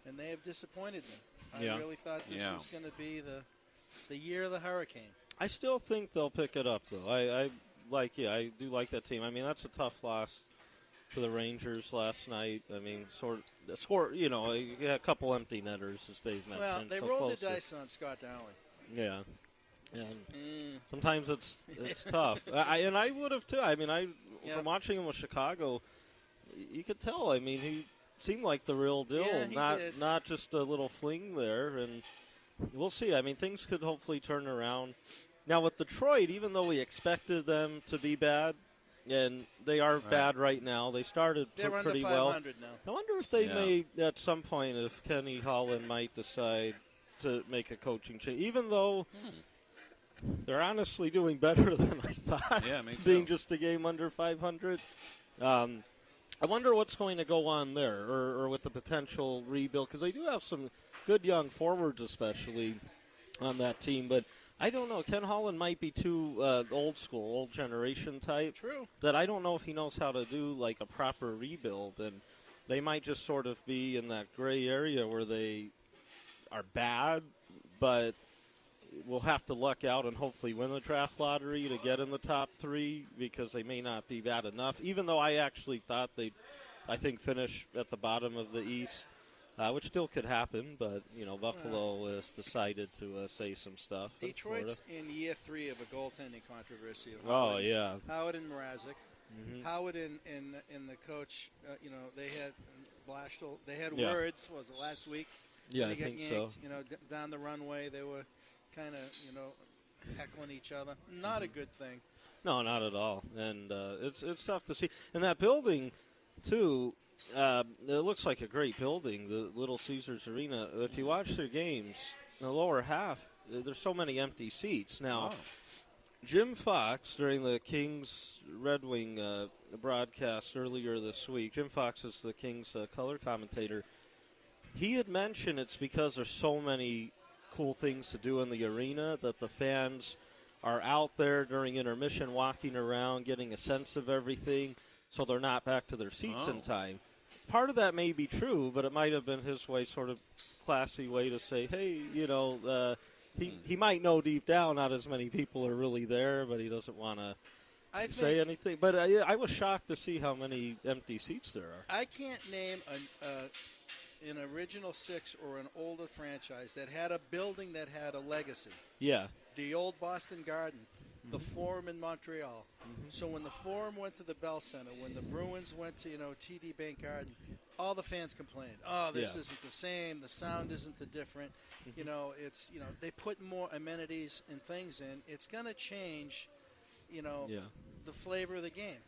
and they have disappointed me. I really thought this was going to be the year of the Hurricane. I still think they'll pick it up, though. I do like that team. I mean, that's a tough loss to the Rangers last night. I mean, you know, a couple empty netters, as Dave mentioned. Well, they rolled the dice on Scott Darling. Yeah. And sometimes it's tough. I would have, too. I mean, from watching him with Chicago, you could tell. I mean, he seemed like the real deal, not just a little fling there. And we'll see. I mean, things could hopefully turn around. Now, with Detroit, even though we expected them to be bad, and they are bad right now, they started pretty well. They're under 500 now. I wonder if they may, at some point, if Kenny Holland might decide to make a coaching change, even though they're honestly doing better than I thought, being just a game under 500. I wonder what's going to go on there, or with the potential rebuild, because they do have some good young forwards, especially on that team, but I don't know. Ken Holland might be too old school, old generation type. True. That I don't know if he knows how to do like a proper rebuild, and they might just sort of be in that gray area where they are bad, but will have to luck out and hopefully win the draft lottery to get in the top 3, because they may not be bad enough. Even though I actually thought they'd, finish at the bottom of the East. Which still could happen, but, you know, Buffalo has decided to say some stuff. Detroit's in year 3 of a goaltending controversy. Howard and Mrazek. Howard and the coach, they had Blastel. They had words, was it last week? Yeah, I think so. You know, down the runway, they were kind of, heckling each other. Not a good thing. No, not at all. And it's tough to see. And that building, too, it looks like a great building, the Little Caesars Arena. If you watch their games, in the lower half, there's so many empty seats. Now, Jim Fox, during the Kings-Red Wing broadcast earlier this week, Jim Fox is the Kings color commentator, he had mentioned it's because there's so many cool things to do in the arena that the fans are out there during intermission walking around, getting a sense of everything, so they're not back to their seats in time. Part of that may be true, but it might have been his way, sort of classy way to say, hey, he might know deep down not as many people are really there, but he doesn't want to say anything. But I was shocked to see how many empty seats there are. I can't name an original 6 or an older franchise that had a building that had a legacy. Yeah. The old Boston Garden. The Forum in Montreal. So when the Forum went to the Bell Center, when the Bruins went to, TD Bank Garden, all the fans complained, this isn't the same, the sound isn't the different. They put more amenities and things in. It's going to change, the flavor of the game.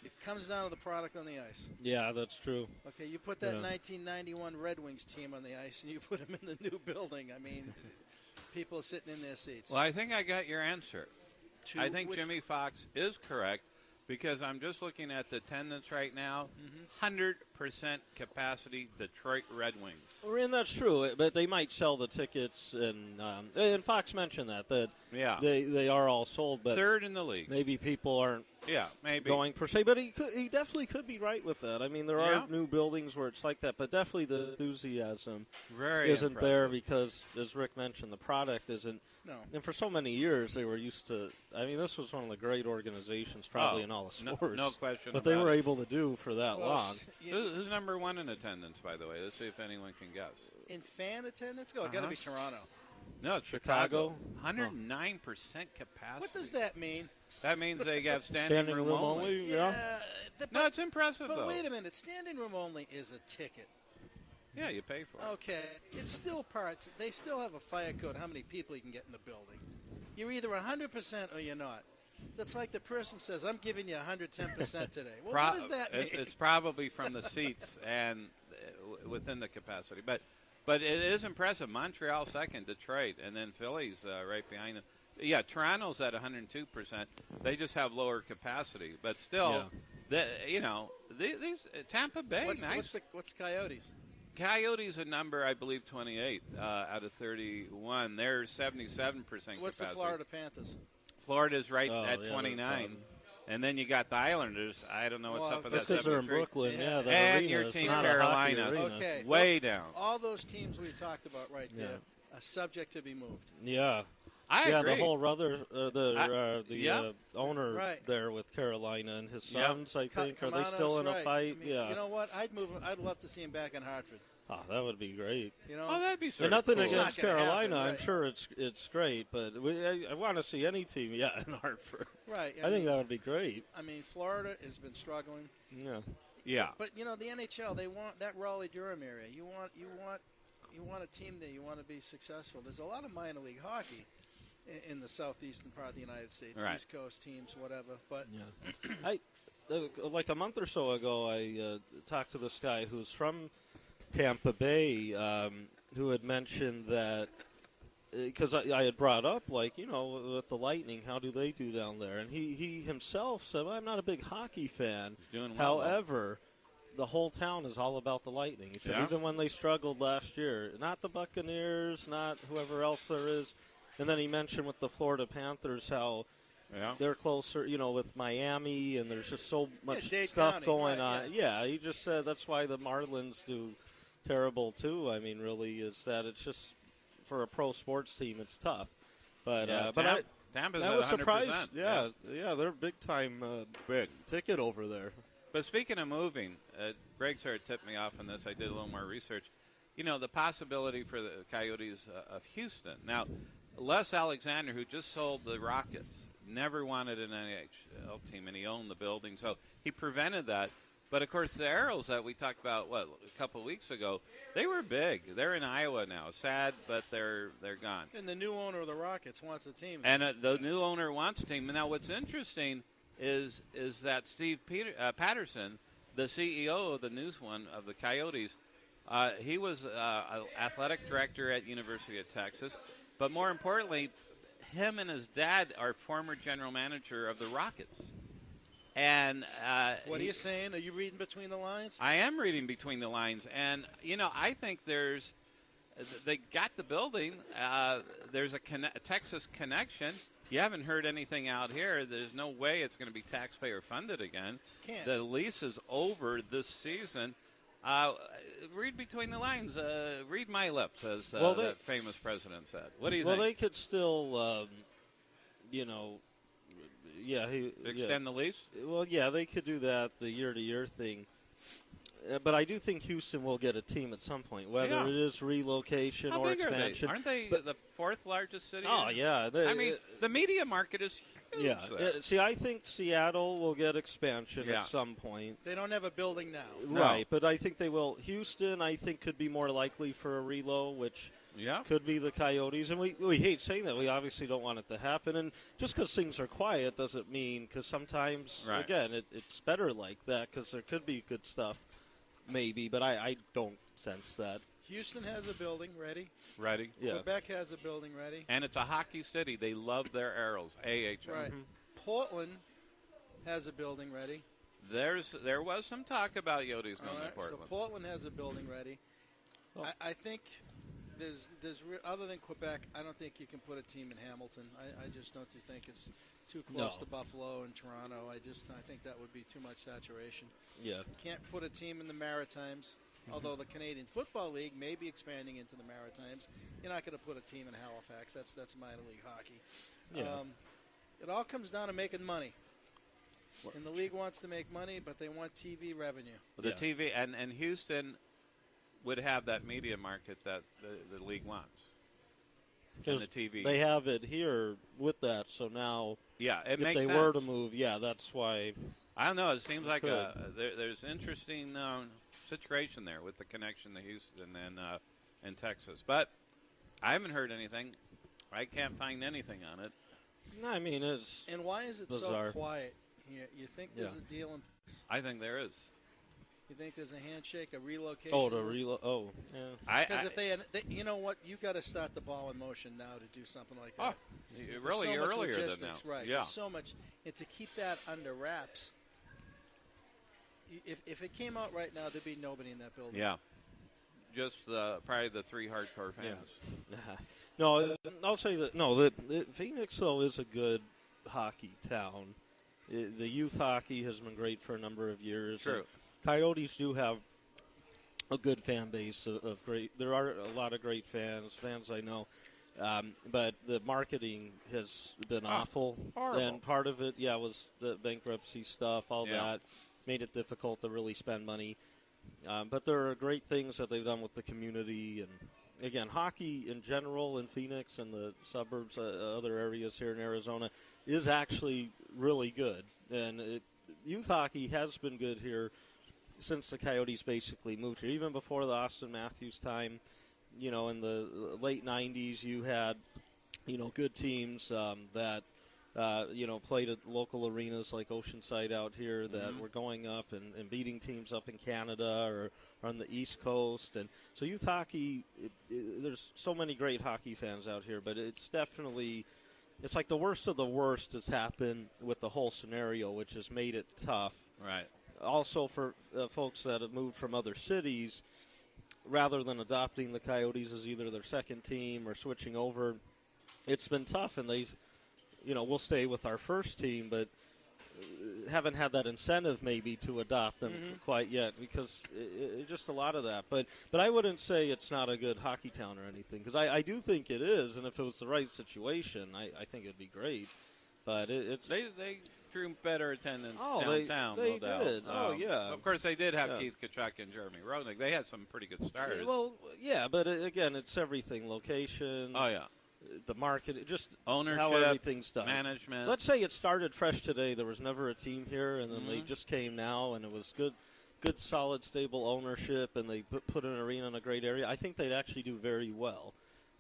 It comes down to the product on the ice. Yeah, that's true. Okay, you put that 1991 Red Wings team on the ice and you put them in the new building. I mean, people are sitting in their seats. Well, I think I got your answer. I think Jimmy Fox is correct, because I'm just looking at the attendance right now. 100% capacity Detroit Red Wings. And that's true, but they might sell the tickets, and Fox mentioned that they are all sold. But 3rd in the league. Maybe people aren't going per se, but he definitely could be right with that. I mean, there are new buildings where it's like that, but definitely the enthusiasm isn't there, because, as Rick mentioned, the product isn't. No. And for so many years, they were used to. I mean, this was one of the great organizations, probably in all of sports. No question. But they were able to do for that long. Who's number 1 in attendance, by the way? Let's see if anyone can guess. In fan attendance, got to be Toronto. No, it's Chicago. 109% capacity. What does that mean? That means they have standing room only. Yeah. No, it's impressive, but though. But wait a minute. Standing room only is a ticket. Yeah, you pay for it. Okay. It's still parts. They still have a fire code how many people you can get in the building. You're either 100% or you're not. That's like the person says, I'm giving you 110% today. Well, what does that mean? It's probably from the seats and within the capacity. But it is impressive. Montreal second, Detroit, and then Philly's right behind them. Yeah, Toronto's at 102%. They just have lower capacity. But still, these Tampa Bay, What's Coyotes? Coyotes a number, I believe, 28 out of 31. They're 77% capacity. What's the Florida Panthers? Florida's right Oh, at yeah, 29. And then you got the Islanders. I don't know what's up with that. That's because they're in 73. Brooklyn. Yeah. The And arena your is team, not a Carolina. hockey arena. Okay. Way down. All those teams we talked about right there Yeah. are subject to be moved. Yeah. I yeah, agree. the whole Yeah. owner Right. there with Carolina and his Yep. sons, I think, are they Kamanos, still in a right. fight? I mean, yeah. You know what? I'd move him. I'd love to see him back in Hartford. Oh, that would be great. You know. Oh, that'd be sort And of nothing cool. against It's not gonna Carolina. happen, I'm right. sure it's great, but I want to see any team, in Hartford. Right. I think that would be great. I mean, Florida has been struggling. Yeah. Yeah. But the NHL, they want that Raleigh-Durham area. You want a team there. You want to be successful. There's a lot of minor league hockey in the southeastern part of the United States, Right. East Coast teams, whatever. But I like a month or so ago, I talked to this guy who's from Tampa Bay, who had mentioned that because I had brought up, with the Lightning, how do they do down there? And he himself said, well, I'm not a big hockey fan. Doing well, However, the whole town is all about the Lightning. He said, Yeah. even when they struggled last year, not the Buccaneers, not whoever else there is. And then he mentioned with the Florida Panthers how they're closer, with Miami, and there's just so much Dade stuff County, going right, on. Yeah, he just said that's why the Marlins do terrible too. I mean, really, is that it's just for a pro sports team, it's tough. But Tampa's I at was 100%. surprised. Yeah, they're big time big ticket over there. But speaking of moving, Greg sort of tipped me off on this. I did a little more research. The possibility for the Coyotes of Houston. Now, Les Alexander, who just sold the Rockets, never wanted an NHL team, and he owned the building, so he prevented that. But, of course, the Arrows that we talked about, a couple of weeks ago, they were big. They're in Iowa now. Sad, but they're gone. and the new owner of the Rockets wants a team. And the new owner wants a team. Now, what's interesting is that Steve Patterson, the CEO of the news one of the Coyotes, he was athletic director at University of Texas. But more importantly, him and his dad are former general manager of the Rockets. And what are you saying? Are you reading between the lines? I am reading between the lines. And, I think they got the building. There's a Texas connection. You haven't heard anything out here. There's no way it's going to be taxpayer funded again. Can't. The lease is over this season. Read between the lines. Read my lips, as that famous president said. What do you think? Well, they could still, Extend the lease? Well, yeah, they could do that, the year-to-year thing. But I do think Houston will get a team at some point, whether it is relocation How or big expansion. Aren't they the fourth largest city? Oh, yeah. The media market is huge. Yeah. there. See, I think Seattle will get expansion at some point. They don't have a building now. No. Right, but I think they will. Houston, I think, could be more likely for a relo, which could be the Coyotes. And we hate saying that. We obviously don't want it to happen. And just because things are quiet doesn't mean, because sometimes, again, it's better like that because there could be good stuff, maybe, but I don't sense that. Houston has a building ready. Ready. Yeah. Quebec has a building ready. And it's a hockey city. They love their Arrows, AHL. Right. Portland has a building ready. There was some talk about Yotes going All to right, Portland. so Portland has a building ready. Oh. I think other than Quebec, I don't think you can put a team in Hamilton. I just don't think it's too close to Buffalo and Toronto. I think that would be too much saturation. Yeah. Can't put a team in the Maritimes. Although the Canadian Football League may be expanding into the Maritimes, you're not going to put a team in Halifax. That's minor league hockey. Yeah. It all comes down to making money. And the league wants to make money, but they want TV revenue. The TV and Houston would have that media market that the league wants. And the TV. They have it here with that, so now it if makes they sense. were to move, that's why. I don't know. It seems like could. There's interesting situation there with the connection to Houston and Texas. But I haven't heard anything. I can't find anything on it. No, I mean, it's And why is it bizarre. so quiet here? You think there's a deal in I think there is. You think there's a handshake, a relocation? yeah. Because if they, you know what, you got to start the ball in motion now to do something like that. Really so much earlier logistics, than now. right? Yeah. There's so much, and to keep that under wraps. If it came out right now, there'd be nobody in that building. Yeah, just probably the three hardcore fans. No, I'll say that. No, the Phoenix though is a good hockey town. The youth hockey has been great for a number of years. True. Coyotes do have a good fan base of great. There are a lot of great fans I know. But the marketing has been awful. Horrible. And part of it, was the bankruptcy stuff, all that made it difficult to really spend money. But there are great things that they've done with the community. And, again, hockey in general in Phoenix and the suburbs, other areas here in Arizona, is actually really good. And youth hockey has been good here since the Coyotes basically moved here. Even before the Austin Matthews time, in the late 90s, you had, good teams that, played at local arenas like Oceanside out here that were going up and beating teams up in Canada or on the East Coast. And so youth hockey, there's so many great hockey fans out here, but it's definitely, it's like the worst of the worst has happened with the whole scenario, which has made it tough. Right. Also for folks that have moved from other cities, rather than adopting the Coyotes as either their second team or switching over, it's been tough. And they, we'll stay with our first team, but haven't had that incentive maybe to adopt them quite yet because just a lot of that. But I wouldn't say it's not a good hockey town or anything because I do think it is. And if it was the right situation, I think it'd be great. But it's they drew better attendance downtown, they no doubt. did. Of course, they did have Keith Kachuk and Jeremy Roenick. They had some pretty good stars. Well, but again, it's everything: location. The market, just ownership, how everything's done. Management. Let's say it started fresh today. There was never a team here, and then they just came now, and it was good, solid, stable ownership, and they put an arena in a great area. I think they'd actually do very well.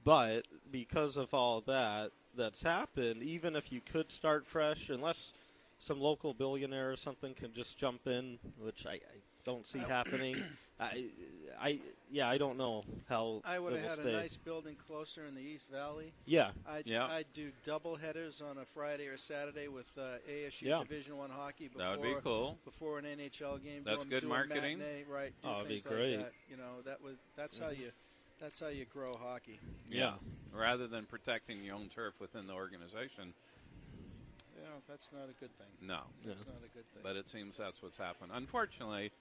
But because of all that's happened, even if you could start fresh, unless some local billionaire or something can just jump in, which I don't see happening. I don't know how I would have had stay. a nice building closer in the East Valley. Yeah. I'd do double headers on a Friday or Saturday with ASU Division I hockey before, that would be cool. Before an NHL game. That's good marketing. Matinee, right? Do it'd be things like great. that. That's how you grow hockey. Yeah. Rather than protecting your own turf within the organization. That's not a good thing. No. That's not a good thing. But it seems that's what's happened. Unfortunately,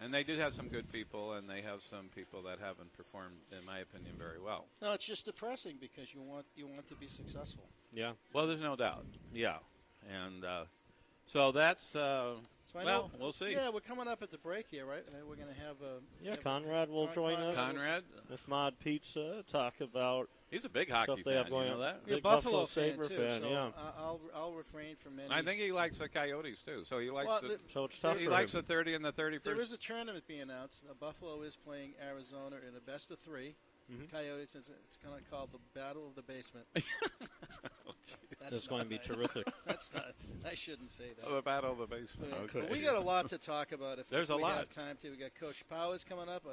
and they do have some good people, and they have some people that haven't performed, in my opinion, very well. No, it's just depressing because you want to be successful. Yeah. Well, there's no doubt. Yeah. And so that's we'll see. Yeah, we're coming up at the break here, right? We're going to have Conrad will join us. Conrad with MOD Pizza, talk about he's a big hockey they fan. have going you know that? You're a Big Buffalo fan Sabre too. fan, so yeah. I'll refrain from any. I think he likes the Coyotes too. So he likes So it's tough he for likes him. the 30 and the 31st. There is a tournament being announced. Buffalo is playing Arizona in a best of three. Coyotes. It's kind of called the Battle of the Basement. It's going to be terrific. That's not. I shouldn't say that. The Battle of the Basement. But Okay. we got a lot to talk about. If There's we a lot. have time to, we got Coach Powers coming up.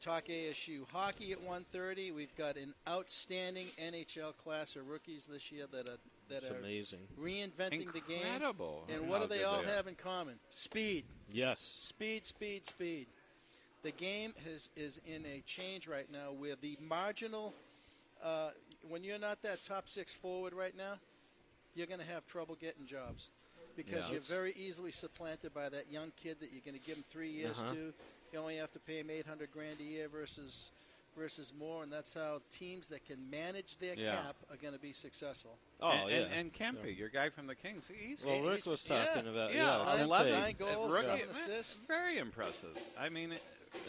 Talk ASU hockey at 1:30. We've got an outstanding NHL class of rookies this year that are amazing. reinventing the game. Incredible. And how what do they good all are. have in common? Speed. Yes. Speed. The game is in a change right now where the marginal, when you're not that top six forward right now, you're going to have trouble getting jobs because you're very easily supplanted by that young kid that you're going to give him 3 years to. You only have to pay him $800,000 a year versus more, and that's how teams that can manage their cap are going to be successful. And Kempe, your guy from the Kings, Rick was talking about 9 goals, 7 assists. Very impressive. I mean,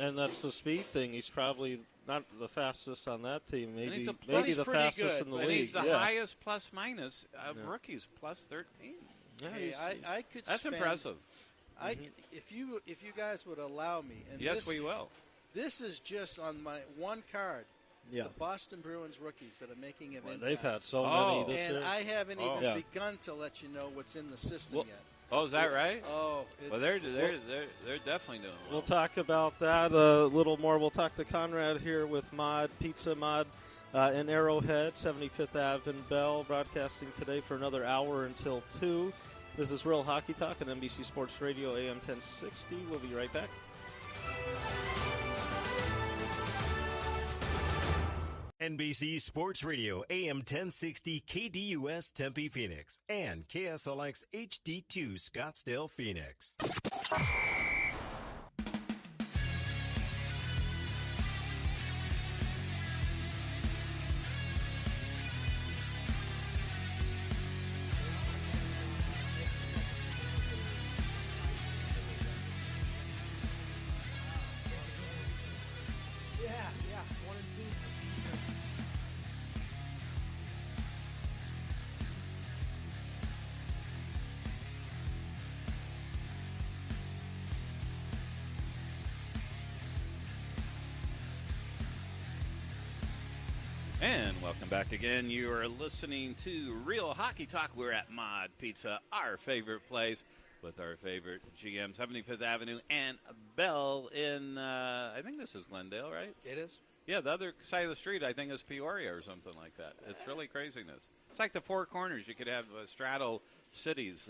and that's the speed thing. He's probably not the fastest on that team. Maybe he's the pretty fastest good, in the but league. he's the highest plus minus of rookies, plus 13. Yeah, I could. That's impressive. If you guys would allow me, and yes, we will. This is just on my one card. Yeah. The Boston Bruins rookies that are making an impact. They've had so many this year. And I haven't even begun to let you know what's in the system yet. Oh, is that right? Oh, well, they're definitely doing well. We'll talk about that a little more. We'll talk to Conrad here with MOD Pizza in Arrowhead, 75th Ave in Bell, broadcasting today for another hour until 2. This is Real Hockey Talk on NBC Sports Radio, AM 1060. We'll be right back. NBC Sports Radio, AM 1060 KDUS Tempe, Phoenix, and KSLX HD2 Scottsdale, Phoenix. And welcome back again. You are listening to Real Hockey Talk. We're at MOD Pizza, our favorite place, with our favorite GM, 75th Avenue and Bell in, I think this is Glendale, right? It is. Yeah, the other side of the street, I think, is Peoria or something like that. It's really craziness. It's like the Four Corners. You could have straddle cities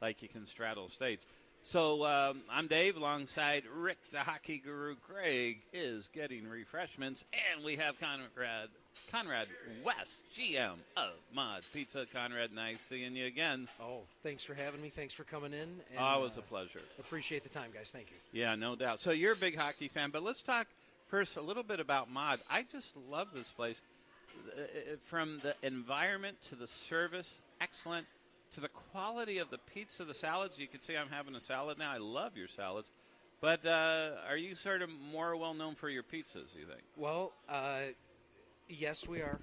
like you can straddle states. So I'm Dave alongside Rick, the hockey guru. Greg is getting refreshments, and we have Conrad West, GM of MOD Pizza. Conrad, nice seeing you again. Oh, thanks for having me. Thanks for coming in. And, Always a pleasure. Appreciate the time, guys. Thank you. Yeah, no doubt. So you're a big hockey fan, but let's talk first a little bit about MOD. I just love this place. From the environment to the service, excellent. To the quality of the pizza, the salads. You can see I'm having a salad now. I love your salads. But are you sort of more well-known for your pizzas, you think? Well, yes, we are,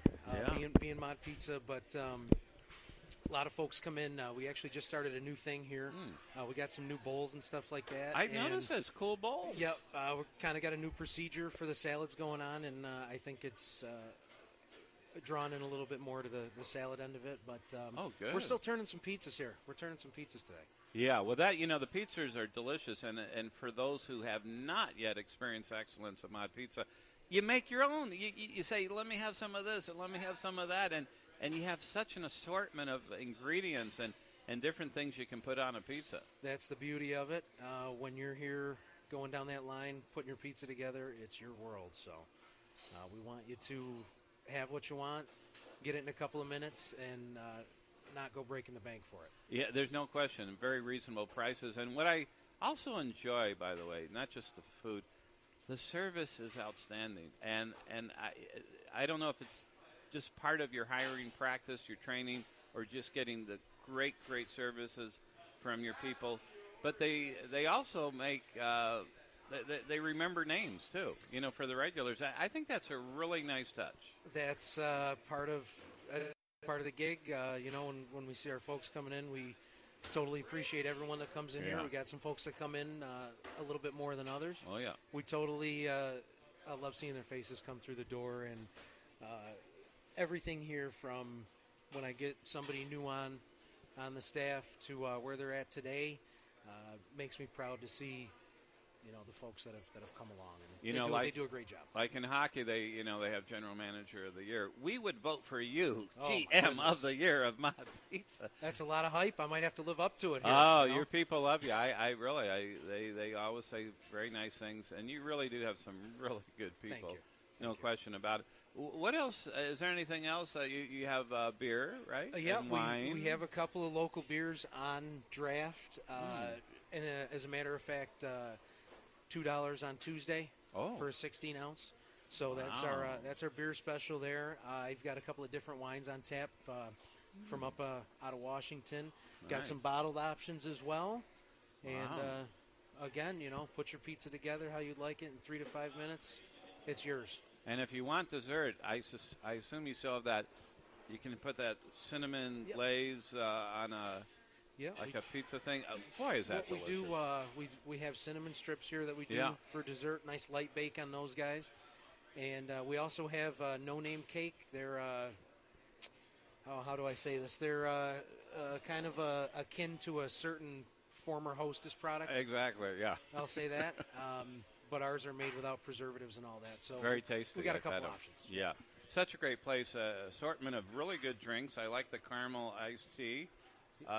being MOD Pizza, but a lot of folks come in. We actually just started a new thing here. We got some new bowls and stuff like that. I noticed this. Cool bowls. Yep. We kind of got a new procedure for the salads going on, and I think it's drawn in a little bit more to the salad end of it. But good. We're still turning some pizzas here. We're turning some pizzas today. Yeah, well, that the pizzas are delicious, and for those who have not yet experienced excellence at MOD Pizza, you make your own. You say, let me have some of this, and let me have some of that, and you have such an assortment of ingredients and different things you can put on a pizza. That's the beauty of it. When you're here going down that line, putting your pizza together, it's your world. So we want you to have what you want, get it in a couple of minutes, and not go breaking the bank for it. Yeah, there's no question. Very reasonable prices. And what I also enjoy, by the way, not just the food, the service is outstanding. And I don't know if it's just part of your hiring practice, your training, or just getting the great services from your people. But they also make they remember names too. For the regulars. I think that's a really nice touch. That's part of the gig. When we see our folks coming in, we totally appreciate everyone that comes in here. We got some folks that come in a little bit more than others. Oh yeah. We totally love seeing their faces come through the door, and everything here from when I get somebody new on the staff to where they're at today makes me proud to see the folks that have come along. And they do a great job. Like in hockey, they have general manager of the year. We would vote for you, Oh, GM of the year of MOD Pizza. That's a lot of hype. I might have to live up to it here. Oh, your people love you. They always say very nice things, and you really do have some really good people. Thank you. No question about it. What else? Is there anything else? You have beer, right? Yeah, and wine. We have a couple of local beers on draft. And as a matter of fact, $2 on Tuesday for a 16-ounce. So that's our beer special there. I've got a couple of different wines on tap from up out of Washington. Got some bottled options as well. And again, put your pizza together how you'd like it in 3 to 5 minutes. It's yours. And if you want dessert, I assume you still have that. You can put that cinnamon glaze on a pizza thing. Boy, is that delicious. We have cinnamon strips here that we do for dessert. Nice light bake on those guys. And we also have No Name Cake. They're, how do I say this? They're kind of akin to a certain former Hostess product. Exactly, yeah. I'll say that. But ours are made without preservatives and all that. So very tasty. We got a couple options. Yeah. Such a great place. Assortment of really good drinks. I like the caramel iced tea,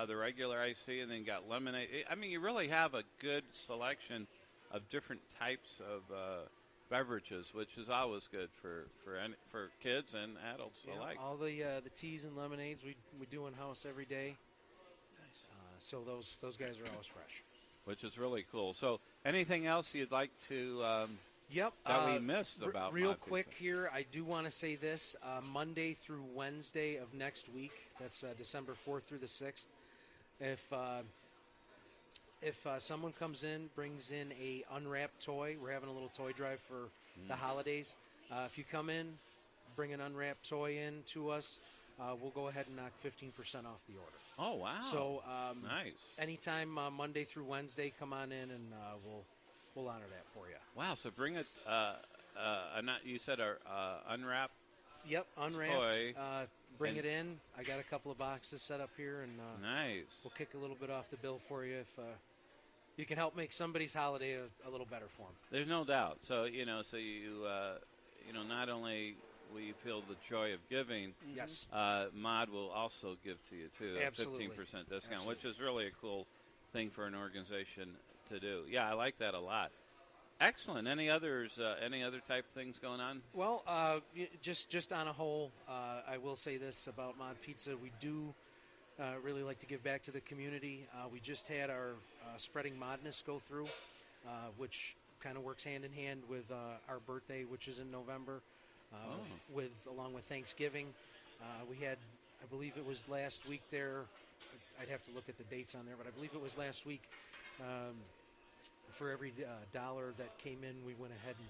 the regular iced tea, and then got lemonade. I mean, you really have a good selection of different types of beverages, which is always good for kids and adults alike. All the teas and lemonades we do in house every day. Nice. So those guys are always fresh. Which is really cool. So, anything else you'd like to? Yep. That we missed about real MOD quick Pizza. here. I do want to say this: Monday through Wednesday of next week. That's December 4th through the 6th. If someone comes in, brings in a unwrapped toy, we're having a little toy drive for the holidays. If you come in, bring an unwrapped toy in to us, we'll go ahead and knock 15% off the order. Oh, wow. So nice. Anytime Monday through Wednesday, come on in and we'll honor that for you. Wow. So bring it. You said unwrapped. Yep, unwrapped. Toy. Bring it in. I got a couple of boxes set up here, and nice. We'll kick a little bit off the bill for you if you can help make somebody's holiday a little better for them. There's no doubt. So not only will you feel the joy of giving, yes, MOD will also give to you too. Absolutely. A 15% discount, Absolutely. Which is really a cool thing for an organization to do. Yeah, I like that a lot. Excellent. Any others? Any other type of things going on? Well, just on a whole, I will say this about MOD Pizza: we do really like to give back to the community. We just had our Spreading Modness go through, which kind of works hand in hand with our birthday, which is in November, along with Thanksgiving. We had, I believe it was last week there. I'd have to look at the dates on there, but I believe it was last week. For every dollar that came in, we went ahead and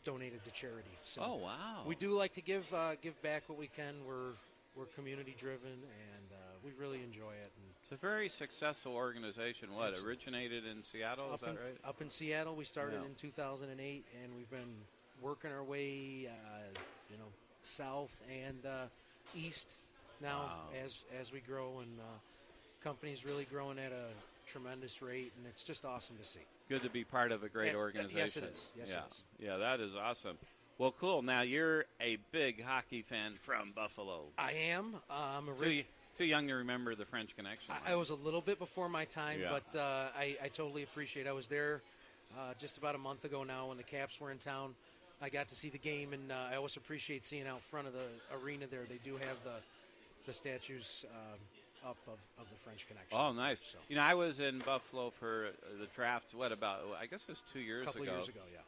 donated to charity. So oh, wow. We do like to give back what we can. We're community driven, and we really enjoy it. And it's a very successful organization. What, originated in Seattle? Is that right? Up in Seattle. We started in 2008, and we've been working our way, south and east now as we grow, and company's really growing at a tremendous rate, and it's just awesome to see. Good to be part of a great organization. Yes, it is. Yes, it is. Yeah, that is awesome. Well, cool. Now, you're a big hockey fan from Buffalo. I am. Too young to remember the French Connection. I was a little bit before my time, Yeah. but I totally appreciate it. I was there just about a month ago now when the Caps were in town. I got to see the game, and I always appreciate seeing out front of the arena there. They do have the statues up of the French Connection. Oh, nice. So. I was in Buffalo for the draft, I guess it was 2 years ago. A couple years ago, yeah.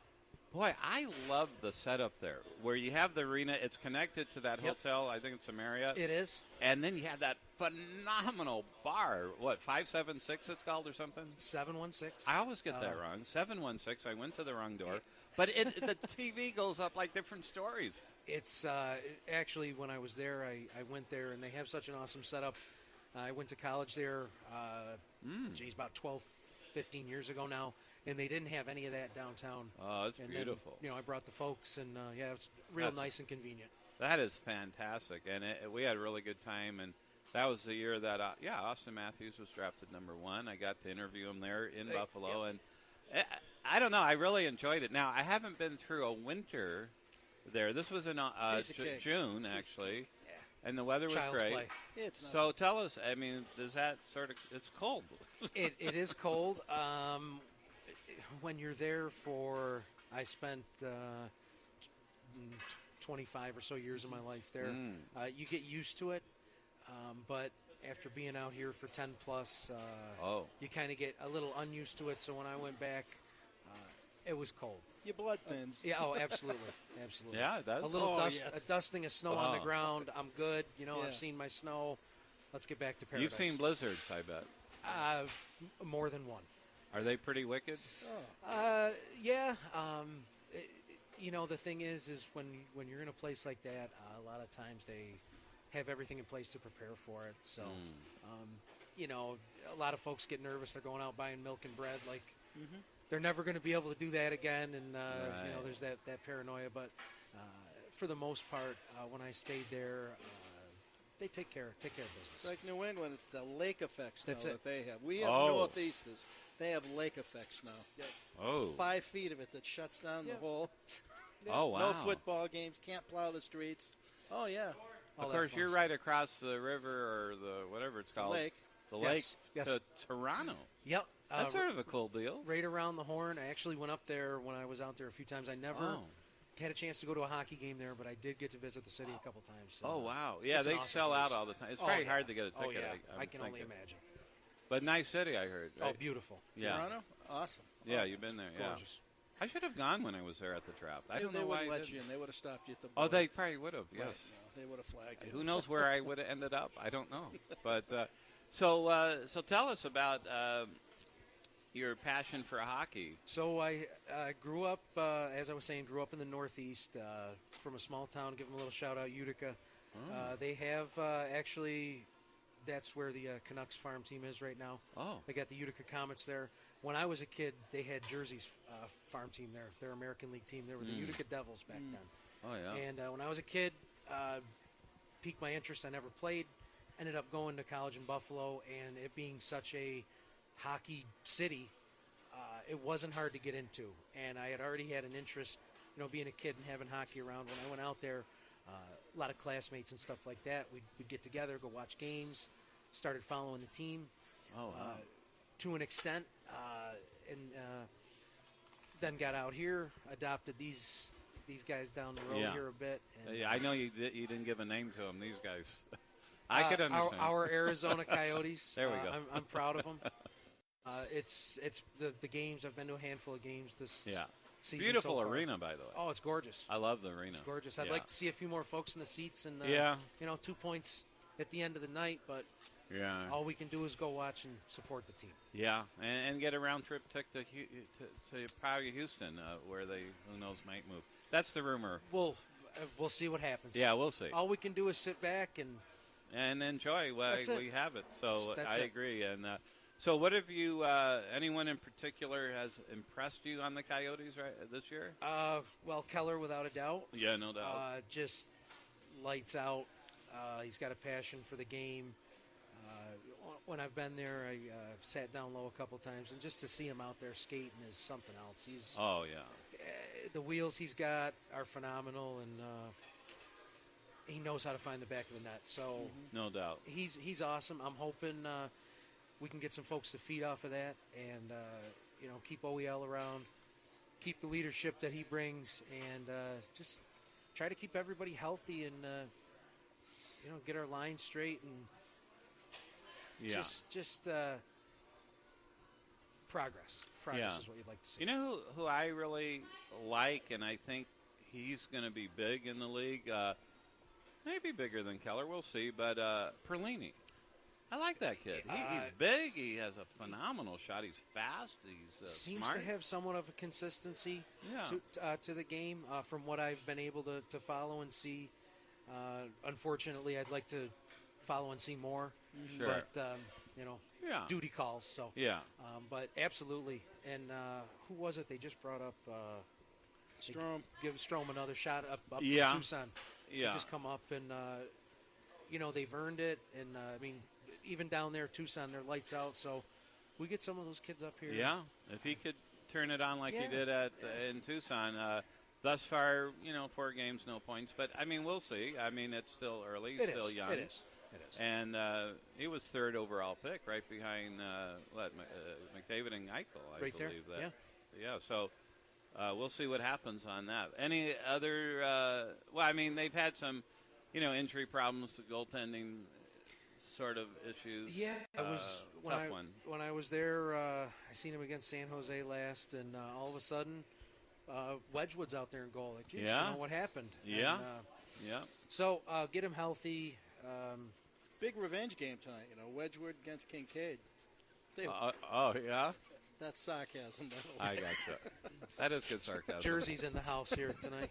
Boy, I love the setup there, where you have the arena. It's connected to that hotel. I think it's a Marriott. It is. And then you have that phenomenal bar. What, 576 it's called or something? 716. I always get that wrong. 716. I went to the wrong door. But the TV goes up like different stories. It's actually, when I was there, I went there, and they have such an awesome setup. I went to college there, about 12, 15 years ago now, and they didn't have any of that downtown. Oh, it's and beautiful. Then, I brought the folks, and it's real nice and convenient. That is fantastic, and we had a really good time, and that was the year that, Austin Matthews was drafted #1. I got to interview him there in Buffalo, and I don't know, I really enjoyed it. Now, I haven't been through a winter there. This was in June, actually. And the weather was great. Play. It's not. So tell us, does that it's cold? It is cold. When you're there I spent 25 or so years of my life there. You get used to it, but after being out here for 10 plus, you kind of get a little unused to it. So when I went back, it was cold. Your blood thins. Yeah, absolutely. Absolutely. Yeah, it does. A little yes. a dusting of snow on the ground. I'm good. I've seen my snow. Let's get back to paradise. You've seen blizzards, I bet. More than one. Are they pretty wicked? Yeah. The thing is when you're in a place like that, a lot of times they have everything in place to prepare for it. So, a lot of folks get nervous. They're going out buying milk and bread like they're never going to be able to do that again. And, there's that paranoia. But for the most part, when I stayed there, they take care of business. It's like New England, it's the lake effect snow that they have. We have northeasters. They have lake effect snow. Oh. 5 feet of it that shuts down the whole. Oh, wow. No football games, can't plow the streets. Oh, yeah. Of course, you're right across the river or the whatever it's called. Lake. The lake Yes. to Toronto. Yep. That's sort of a cool deal. Right around the horn. I actually went up there when I was out there a few times. I never had a chance to go to a hockey game there, but I did get to visit the city a couple times. So, wow. Yeah, they awesome sell place. out all the time. It's very hard to get a ticket. Oh, yeah. I can thinking. only imagine. But nice city, I heard. Right? Oh, beautiful. Yeah. Toronto? Awesome. Yeah, you've been there. Yeah. Gorgeous. I should have gone when I was there at the draft. I don't know they why wouldn't I let didn't. you in. They would have stopped you at the Oh, border. they probably would have. Yes. Right. They would have flagged you. Who knows where I would have ended up? I don't know. But so tell us about your passion for hockey. So I grew up, as I was saying, grew up in the Northeast from a small town. Give them a little shout out, Utica. They have actually, that's where the Canucks farm team is right now. Oh. They got the Utica Comets there. When I was a kid, they had Jersey's farm team there, their American League team. They were the Utica Devils back then. Oh, yeah. And when I was a kid, piqued my interest. I never played. Ended up going to college in Buffalo, and it being such a hockey city, it wasn't hard to get into. And I had already had an interest, being a kid and having hockey around. When I went out there, a lot of classmates and stuff like that, we'd get together, go watch games, started following the team. Oh, wow. To an extent, and then got out here, adopted these guys down the road here a bit. And, I know you didn't give a name to them, these guys. I could understand. Our Arizona Coyotes. There we go. I'm proud of them. It's the games. I've been to a handful of games this season. Beautiful so far. arena, by the way. Oh, it's gorgeous. I love the arena. It's gorgeous. I'd like to see a few more folks in the seats and 2 points at the end of the night, but all we can do is go watch and support the team. Yeah, and get a round trip ticket to probably Houston, where they who knows might move. That's the rumor. We'll see what happens. Yeah, we'll see. All we can do is sit back and enjoy while we have it. So That's I it. agree. And so, what have you? Anyone in particular has impressed you on the Coyotes this year? Well, Keller, without a doubt. Yeah, no doubt. Just lights out. He's got a passion for the game. When I've been there, I sat down low a couple times, and just to see him out there skating is something else. He's the wheels he's got are phenomenal, and he knows how to find the back of the net. So no doubt, he's awesome. I'm hoping we can get some folks to feed off of that, and keep OEL around, keep the leadership that he brings, and just try to keep everybody healthy and get our line straight and. Just progress. Progress is what you'd like to see. You know who I really like, and I think he's going to be big in the league. Maybe bigger than Keller. We'll see. But Perlini, I like that kid. He's big. He has a phenomenal shot. He's fast. He's seems smart. to have somewhat of a consistency to the game from what I've been able to follow and see. Unfortunately, I'd like to follow and see more. Sure. But, duty calls. So, but absolutely. And who was it they just brought up? Strom. Give Strom another shot up from Tucson. Yeah. They just come up and, they've earned it. And, even down there, Tucson, they're lights out. So we get some of those kids up here. Yeah. If he could turn it on like he did in Tucson. Thus far, 4 games, no points. But, we'll see. It's still early. He's still young. It is. And he was 3rd overall pick, right behind McDavid and Eichel, I right believe there. that. Yeah. So we'll see what happens on that. Any other? They've had some, injury problems, goaltending sort of issues. Yeah, I was when I was there. I seen him against San Jose last, and all of a sudden, Wedgwood's out there in goal. Like, geez, what happened? Yeah. And, So get him healthy. Big revenge game tonight, Wedgwood against Kincaid. That's sarcasm. I gotcha. That is good sarcasm. Jersey's in the house here tonight.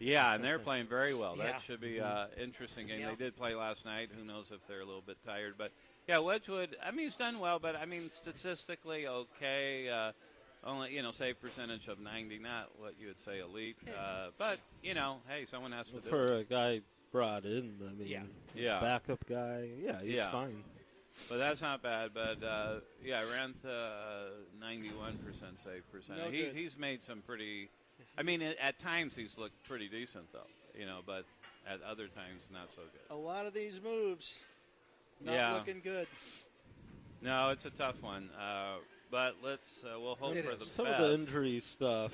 Yeah, and they're playing very well. Yeah. That should be an interesting game. Yeah. They did play last night. Who knows if they're a little bit tired. But, yeah, Wedgwood, he's done well, but, statistically okay. Only, save percentage of 90, not what you would say elite. But, hey, someone has to do it. For a guy brought in, backup guy, he's fine. But that's not bad. But, ran to 91% save percentage. He's made some pretty – at times he's looked pretty decent, though, but at other times not so good. A lot of these moves not looking good. No, it's a tough one. but we'll hope It for is. the best. Some of the injury stuff,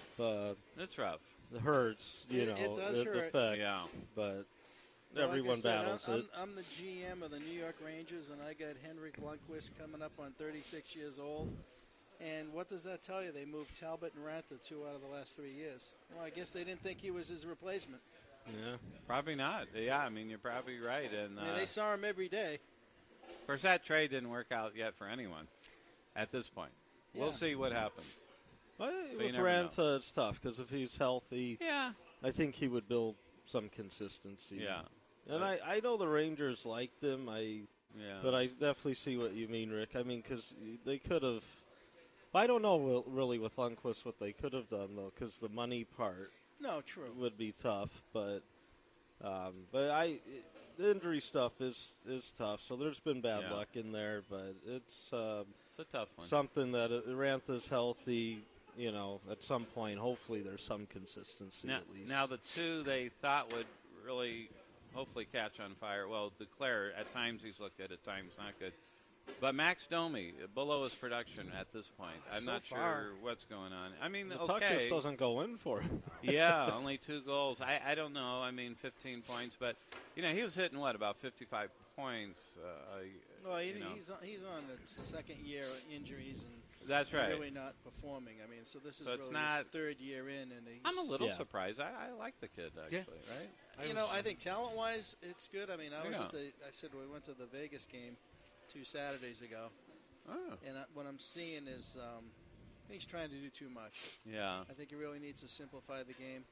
It's rough. it hurts. It does hurt. affects, Yeah. but Well, everyone like I said, battles it. I'm the GM of the New York Rangers, and I got Henrik Lundqvist coming up on 36 years old. And what does that tell you? They moved Talbot and Ranta 2 out of the last 3 years. Well, I guess they didn't think he was his replacement. Yeah. Probably not. Yeah, I mean, you're probably right. And I mean, they saw him every day. of course, that trade didn't work out yet for anyone at this point. We'll Yeah. see what happens. Well, you with never know. Ranta, it's tough because if he's healthy, Yeah. I think he would build some consistency. Yeah. And I know the Rangers liked him. Yeah. But I definitely see what you mean, Rick. I mean, because they could have. I don't know really with Lundqvist what they could have done though, because the money part No, true. would be tough. But the injury stuff is tough. So there's been bad Yeah. luck in there, but it's It's a tough one. something that Ranta's healthy. You know, at some point, hopefully there's some consistency Now, at least. now the two they thought would really hopefully catch on fire. Well, Declare, at times he's looked good, at times not good. But Max Domi, below his production at this point. I'm So not far. sure what's going on. I mean, the puck just okay. doesn't go in for him. Yeah, only 2 goals. I don't know. I mean, 15 points. But, you know, he was hitting, about 55 points? Well, you know. he's on the second year injuries and That's right. really not performing. I mean, so this is So it's really not- his third year in, and he's, I'm a little Yeah. surprised. I like the kid, actually, right? I think talent-wise, it's good. I mean, I Yeah. said we went to the Vegas game 2 Saturdays ago, Oh, and what I'm seeing is he's trying to do too much. yeah, I think he really needs to simplify the game.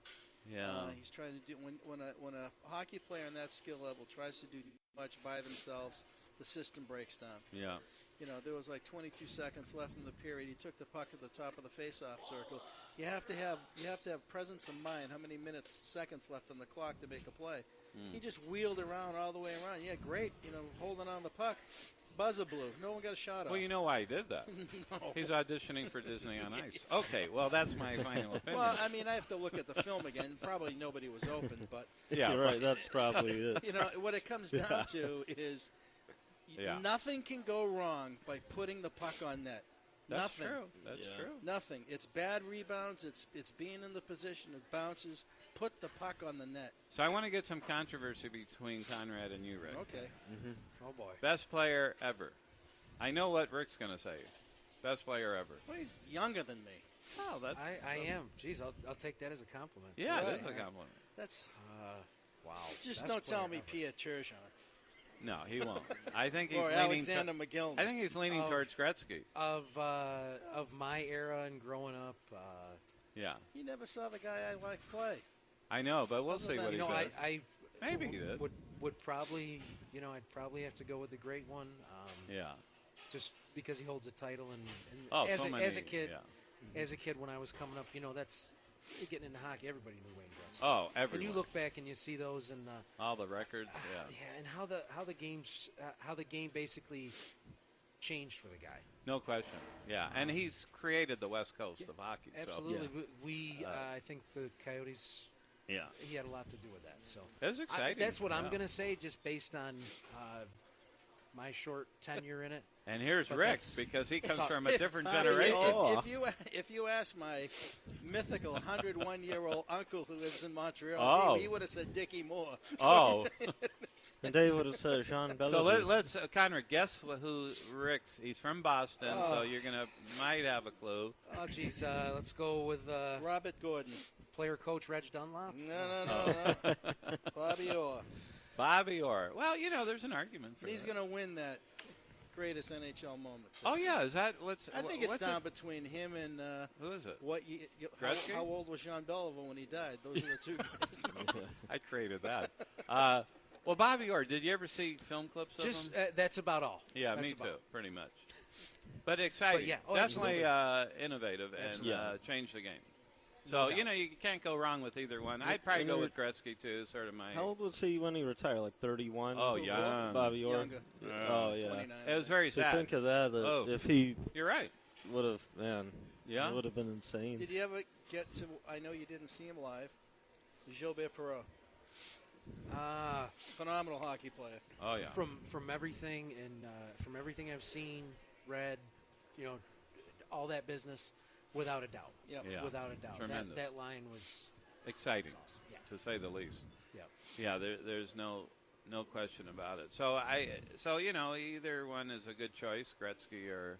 yeah. He's trying to do when a hockey player on that skill level tries to do too much by themselves, the system breaks down. Yeah. You know, there was like 22 seconds left in the period. He took the puck at the top of the face-off circle. You have to have presence of mind. How many seconds left on the clock to make a play? He just wheeled around all the way around. Yeah, great. You know, holding on the puck. Buzzer blew. No one got a shot off. Well, you know why he did that. No. He's auditioning for Disney on Ice. Okay, well, that's my final opinion. Well, I mean, I have to look at the film again. Probably nobody was open, but yeah, You're right. That's probably it. you know what it comes down to is Yeah. nothing can go wrong by putting the puck on net. That's Nothing. true. That's Yeah. true. Nothing. It's bad rebounds. It's being in the position. It bounces. Put the puck on the net. So I want to get some controversy between Conrad and you, Rick. Okay. Oh boy. Best player ever. I know what Rick's going to say. Best player ever. Well, he's younger than me. Oh, that's. I am. Jeez, I'll take that as a compliment. Yeah, Right. it is a compliment. That's Wow. just Best don't tell player me ever. Pierre Turgeon No, he won't. I think he's or leaning. Alexander McGill. I think he's leaning Oh. towards Gretzky. Of my era and growing up, Yeah, You never saw the guy I like play. I know, but we'll Other see than- what he you know, says. I Maybe he did. would probably, I'd probably have to go with the great one. Yeah. Just because he holds a title and Oh, as, so a, many. as a kid, Yeah. as a kid when I was coming up, that's getting into hockey. Everybody knew Wayne Gretzky. Oh, and everyone. you look back and you see those and all the records. Yeah. and how the game basically changed for the guy. No question. Yeah, and he's created the West Coast of hockey. Absolutely, Yeah. we I think the Coyotes. So, yeah. He had a lot to do with that. So It's exciting. that's what I'm Yeah. going to say, just based on my short tenure in it. And here's But Rick, that's- because he comes from a If- different if- generation. If you ask my mythical 101-year-old uncle who lives in Montreal, Oh. he would have said Dickie Moore. Oh, And Dave would have said Jean Bellamy. so let's Conrad, guess who Rick's. He's from Boston, so you're gonna might have a clue. Oh, geez, let's go with Robert Gordon. player coach Reg Dunlop. No. Bobby Orr. Bobby Orr. Well, there's an argument for And he's that. going to win that greatest NHL moment. Oh yeah, is that what's? I think it's what's down it? between him and Who is it? how, Gretzky? how old was Jean Beliveau when he died? Those are the two guys. I created that. Well, Bobby Orr, did you ever see film clips of Just him? that's about all. Yeah, That's me about too, pretty much. But exciting. yeah, oh, Definitely innovative and Absolutely. changed the game. So, No doubt. you can't go wrong with either one. I'd probably go with Gretzky, too, sort of my... How old was he when he retired? Like 31? Oh, young. Bobby Orr? Younger. Oh, yeah. 29. It was very So sad. think of that. Oh. If he You're right. would have, man, Yeah. it would have been insane. Did you ever get to? I know you didn't see him live. Gilbert Perreault, phenomenal hockey player. Oh, yeah. From everything and from everything I've seen, read, all that business without a doubt. Yep. Yeah. Without a doubt. Tremendous. That line was Exciting, awesome. Yeah. to say the least. Yep. Yeah, there's no question about it. So either one is a good choice, Gretzky or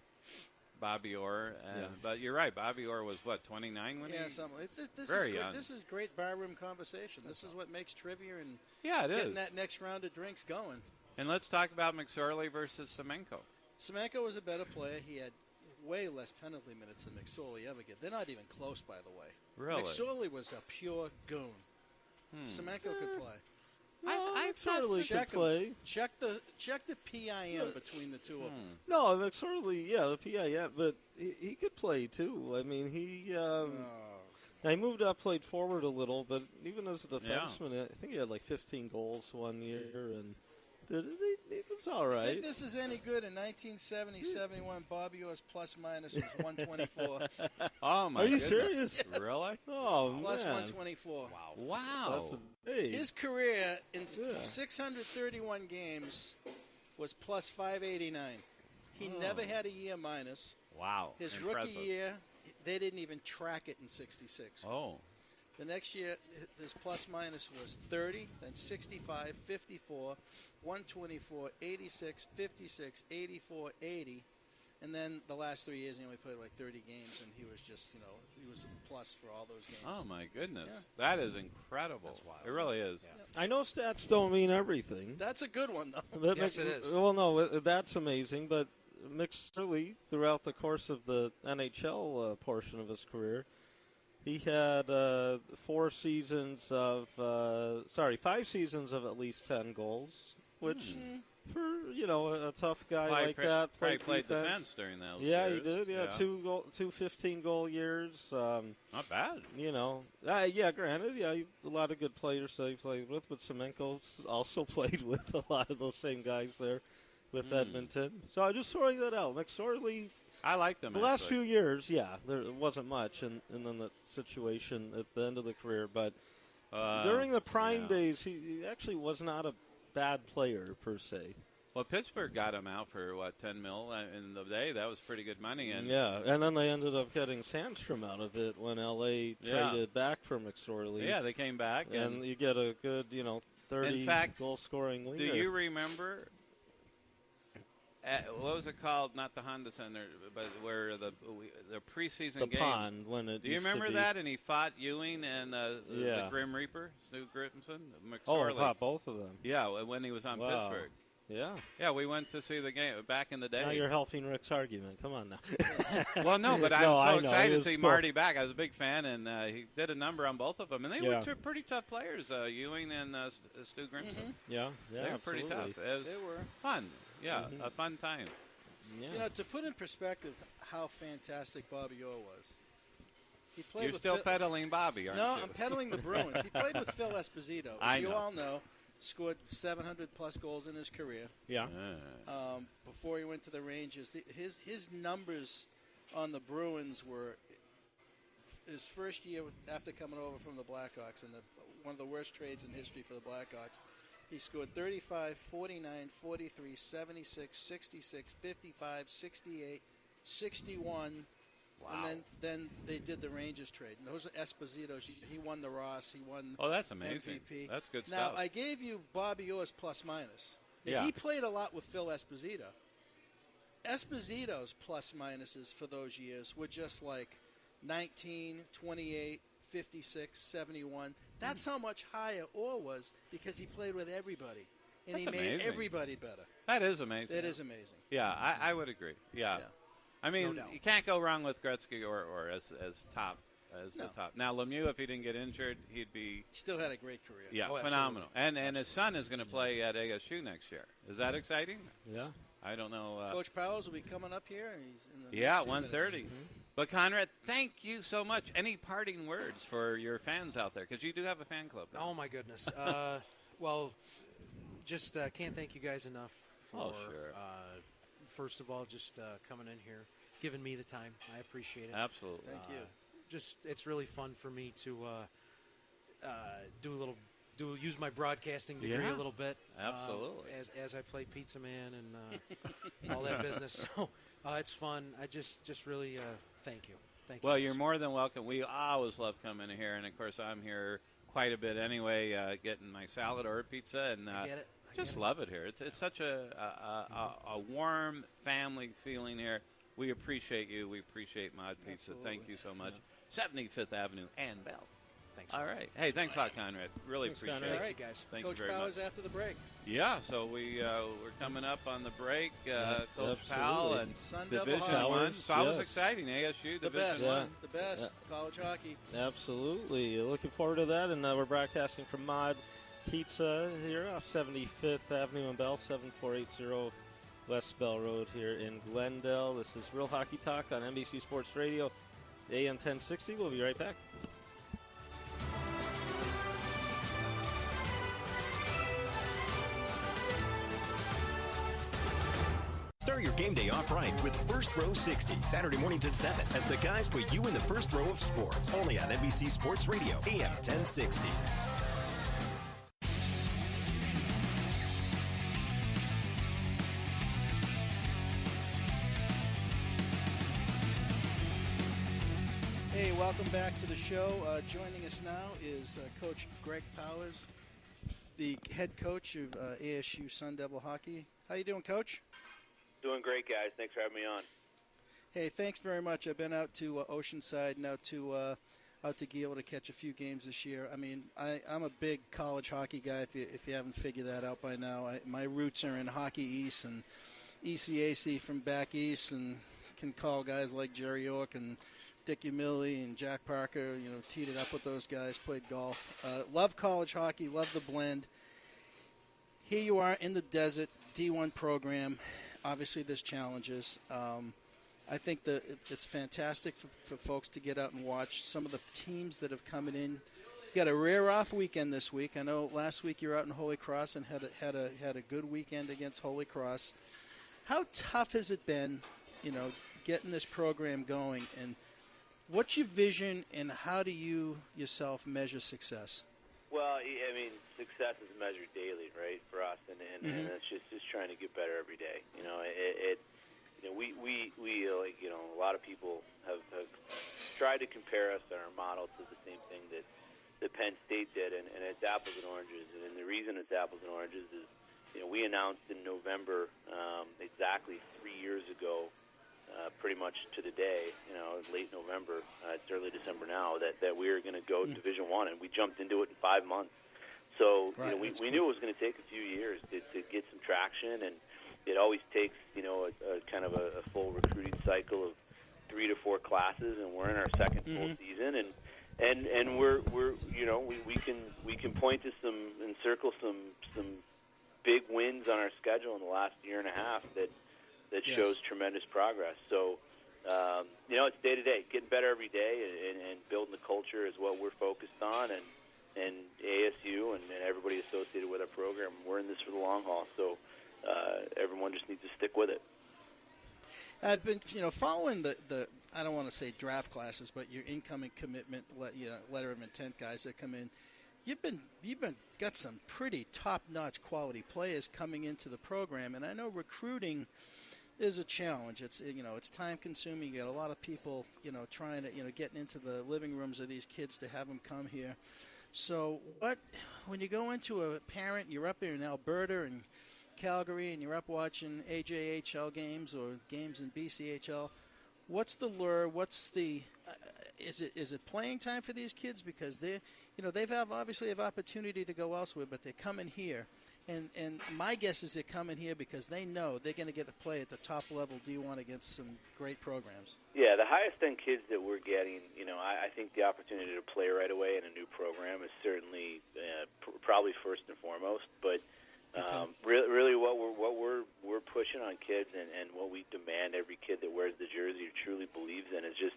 Bobby Orr. But you're right, Bobby Orr was 29 when Yeah, something. This very is great. young. This is great barroom conversation. This is what makes trivia and it getting is. that next round of drinks going. And let's talk about McSorley versus Semenko. Semenko was a better player. He had way less penalty minutes than McSorley ever get. They're not even close, by the way. Really? McSorley was a pure goon. Semenko could play. I McSorley could play. Check the PIM between the two of them. No, McSorley, the PIF, but he could play too. I mean, he moved up, played forward a little, but even as a defenseman, I think he had like 15 goals one year, and it was all right. I think this is any good. In 1970-71, Bobby Orr's plus minus was 124. Oh my! Are you goodness. serious? Yes. Really? Oh, Plus man. 124. Wow. His career in 631 games was plus 589. He never had a year minus. Wow. His Impressive. rookie year, they didn't even track it in 66. Oh. The next year, his plus minus was 30, then 65, 54, 124, 86, 56, 84, 80. And then the last 3 years, he only played like 30 games, and he was just, he was a plus for all those games. Oh, my goodness. Yeah. That is incredible. That's wild. It really is. Yeah. I know stats don't mean everything. That's a good one, though. But Yes, it is. Well, no, that's amazing, but McSorley, throughout the course of the NHL portion of his career, he had 5 seasons of at least 10 goals, which for a tough guy like that played defense during those years. Yeah, he did. Yeah, two 15-goal years. Not bad. Granted, a lot of good players that he played with, but Semenko also played with a lot of those same guys there with Edmonton. So I'm just throwing that out. McSorley. I like them. The last few years, there wasn't much, and then the situation at the end of the career. But during the prime days, he actually was not a bad player per se. Well, Pittsburgh got him out for, $10 million in the day. That was pretty good money. And and then they ended up getting Sandstrom out of it when L.A. traded back for McSorley. Yeah, they came back. And you get a good, 30-goal-scoring winger. Do you remember what was it called? Not the Honda Center, but where the preseason game. The Pond. Do you remember that? And he fought Ewing and the Grim Reaper, Stu Grimson, McSorley. Oh, fought both of them. Yeah, when he was on Pittsburgh. Yeah. Yeah, we went to see the game back in the day. Now you're helping Rick's argument. Come on now. Well, no, but I was so excited to see Marty back. I was a big fan, and he did a number on both of them. And they were two pretty tough players, Ewing and Stu Grimson. Mm-hmm. Yeah, they were pretty tough. They were fun. Yeah, a fun time. Yeah. To put in perspective how fantastic Bobby Orr was. He played You're with still peddling Bobby, aren't you? No, I'm peddling the Bruins. He played with Phil Esposito. As you all know, scored 700-plus goals in his career. Yeah. Before he went to the Rangers. His numbers on the Bruins were his first year after coming over from the Blackhawks, and one of the worst trades in history for the Blackhawks. He scored 35, 49, 43, 76, 66, 55, 68, 61. Wow. And then they did the Rangers trade. And those are Esposito's. He won the Ross. He won that's amazing. MVP. That's good now, stuff. I gave you Bobby Orr's plus minus. Yeah. He played a lot with Phil Esposito. Esposito's plus minuses for those years were just like 19, 28, 56, 71. That's how much higher Orr was because he played with everybody. And he made everybody better. That is amazing. It is amazing. Yeah, I would agree. Yeah. I mean, you can't go wrong with Gretzky or as top. The top. Now, Lemieux, if he didn't get injured, he'd be... Still had a great career. Yeah, phenomenal. And his son is going to play at ASU next year. Is that exciting? Yeah. I don't know. Coach Powers will be coming up here. And he's in the 1:30. But, Conrad, thank you so much. Any parting words for your fans out there? Because you do have a fan club. Oh, my goodness. Well, just can't thank you guys enough for, first of all, just coming in here, giving me the time. I appreciate it. Absolutely. Thank you. It's really fun for me to do a little use my broadcasting degree a little bit. Absolutely. As I play Pizza Man and all that business. So it's fun. I just really thank you. Thank you. Well, you're more than welcome. We always love coming in here, and of course I'm here quite a bit anyway, getting my salad or pizza, and I get it. just love it here. It's such a warm family feeling here. We appreciate you. We appreciate MOD Pizza. Absolutely. Thank you so much. 75th Avenue and Bell. Thanks. All right. Hey, thanks a lot, Conrad. Really Thanks, appreciate Conrad. it. All right, guys. Thank Coach you very Powers much. after the break. Yeah, so we're coming up on the break. Coach absolutely. Powell and Sun Devil Division Hockey. One. It's always Yes. exciting. ASU The Division best. One. The best. College hockey. Absolutely. Looking forward to that. And we're broadcasting from MOD Pizza here off 75th Avenue and Bell, 7480 West Bell Road here in Glendale. This is Real Hockey Talk on NBC Sports Radio, AM 1060. We'll be right back. Start your game day off right with First Row 60, Saturday mornings at 7, as the guys put you in the first row of sports. Only on NBC Sports Radio, AM 1060. Hey, welcome back to the show. Joining us now is Coach Greg Powers, the head coach of ASU Sun Devil Hockey. How you doing, Coach? Doing great, guys. Thanks for having me on. Hey, thanks very much. I've been out to Oceanside and out to Geel to catch a few games this year. I mean, I'm a big college hockey guy. If you haven't figured that out by now, my roots are in Hockey East and ECAC from back east, and can call guys like Jerry York and Dickie Milley and Jack Parker. You know, teed it up with those guys. Played golf. Love college hockey. Love the blend. Here you are in the desert, D1 program. Obviously, there's challenges. I think that it's fantastic for folks to get out and watch some of the teams that have come in. You got a rare off weekend this week. I know last week you were out in Holy Cross and had a good weekend against Holy Cross. How tough has it been, getting this program going? And what's your vision, and how do you yourself measure success? Well, I mean, success is measured daily, right, for us, and it's just trying to get better every day. We a lot of people have tried to compare us and our model to the same thing that Penn State did, and it's apples and oranges. And the reason it's apples and oranges is, we announced in November, exactly 3 years ago, pretty much to the day, late November, it's early December now, that we were going to go Division I, and we jumped into it in 5 months. So we knew it was going to take a few years to get some traction, and it always takes a kind of a full recruiting cycle of 3 to 4 classes, and we're in our second full season, and we're we can point to some and circle some big wins on our schedule in the last year and a half that shows tremendous progress. So, it's day to day, getting better every day, and building the culture is what we're focused on, and ASU and everybody associated with our program, we're in this for the long haul. So, everyone just needs to stick with it. I've been, following the I don't want to say draft classes, but your incoming commitment, letter of intent guys that come in. You've got some pretty top-notch quality players coming into the program, and I know recruiting is a challenge. It's it's time-consuming. You got a lot of people trying to getting into the living rooms of these kids to have them come here. So when you go into a parent, you're up here in Alberta and Calgary, and you're up watching AJHL games or games in BCHL. What's the lure? What's the is it playing time for these kids, because they've obviously have opportunity to go elsewhere, but they're coming here, and my guess is they're coming here because they know they're going to get to play at the top level D1 against some great programs. Yeah, the highest end kids that we're getting, I think the opportunity to play right away in a new program is certainly probably first and foremost, but. Really, what we're pushing on kids, and what we demand every kid that wears the jersey or truly believes in, is just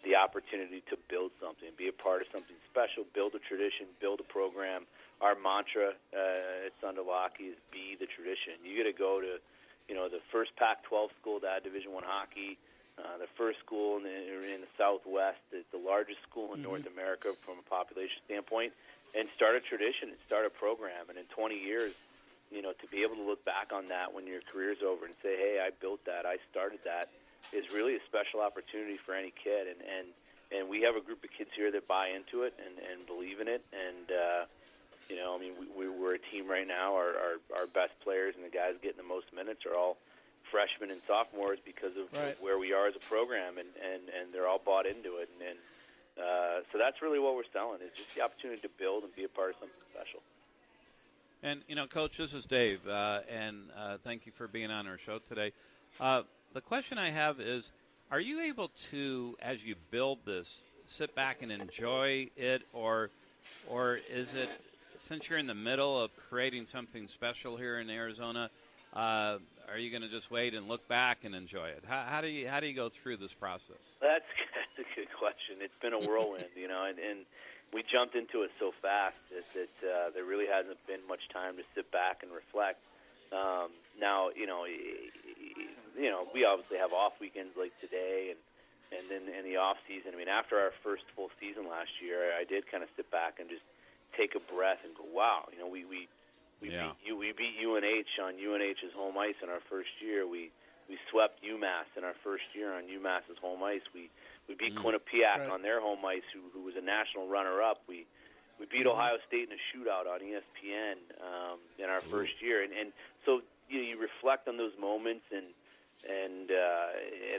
the opportunity to build something, be a part of something special, build a tradition, build a program. Our mantra at Sun Devil Hockey is be the tradition. You got to go to, the first Pac-12 school to add Division I hockey. the first school in the Southwest, the largest school in North America from a population standpoint, and start a tradition and start a program. And in 20 years, to be able to look back on that when your career's over and say, hey, I built that, I started that, is really a special opportunity for any kid. And we have a group of kids here that buy into it and believe in it. And, we're a team right now. Our best players and the guys getting the most minutes are all freshmen and sophomores because of where we are as a program, and they're all bought into it. And so that's really what we're selling, is just the opportunity to build and be a part of something special. And, Coach, this is Dave, and thank you for being on our show today. The question I have is, are you able to, as you build this, sit back and enjoy it, or is it, since you're in the middle of creating something special here in Arizona, are you going to just wait and look back and enjoy it? How do you go through this process? That's a good question. It's been a whirlwind, and we jumped into it so fast that there really hasn't been much time to sit back and reflect. Now, we obviously have off weekends like today, and then in the off season. I mean, after our first full season last year, I did kind of sit back and just take a breath and go, wow, we beat UNH on UNH's home ice in our first year. We swept UMass in our first year on UMass's home ice. We beat Quinnipiac on their home ice, who was a national runner-up. We beat Ohio State in a shootout on ESPN in our first year. And so you reflect on those moments and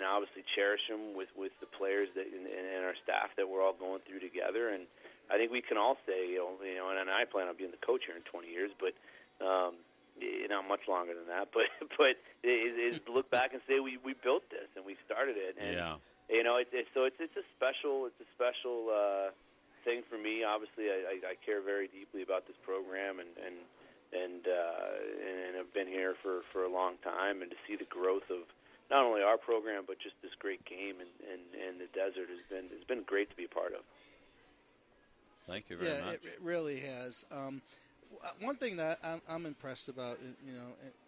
obviously cherish them with the players and our staff that we're all going through together. And I think we can all say, and I plan on being the coach here in 20 years, but not much longer than that. But is look back and say we built this and we started it. And, it's a special thing for me. Obviously, I care very deeply about this program and have been here for a long time, and to see the growth of not only our program but just this great game in the desert has been great to be a part of. Thank you very much. Yeah, it really has. One thing that I'm impressed about,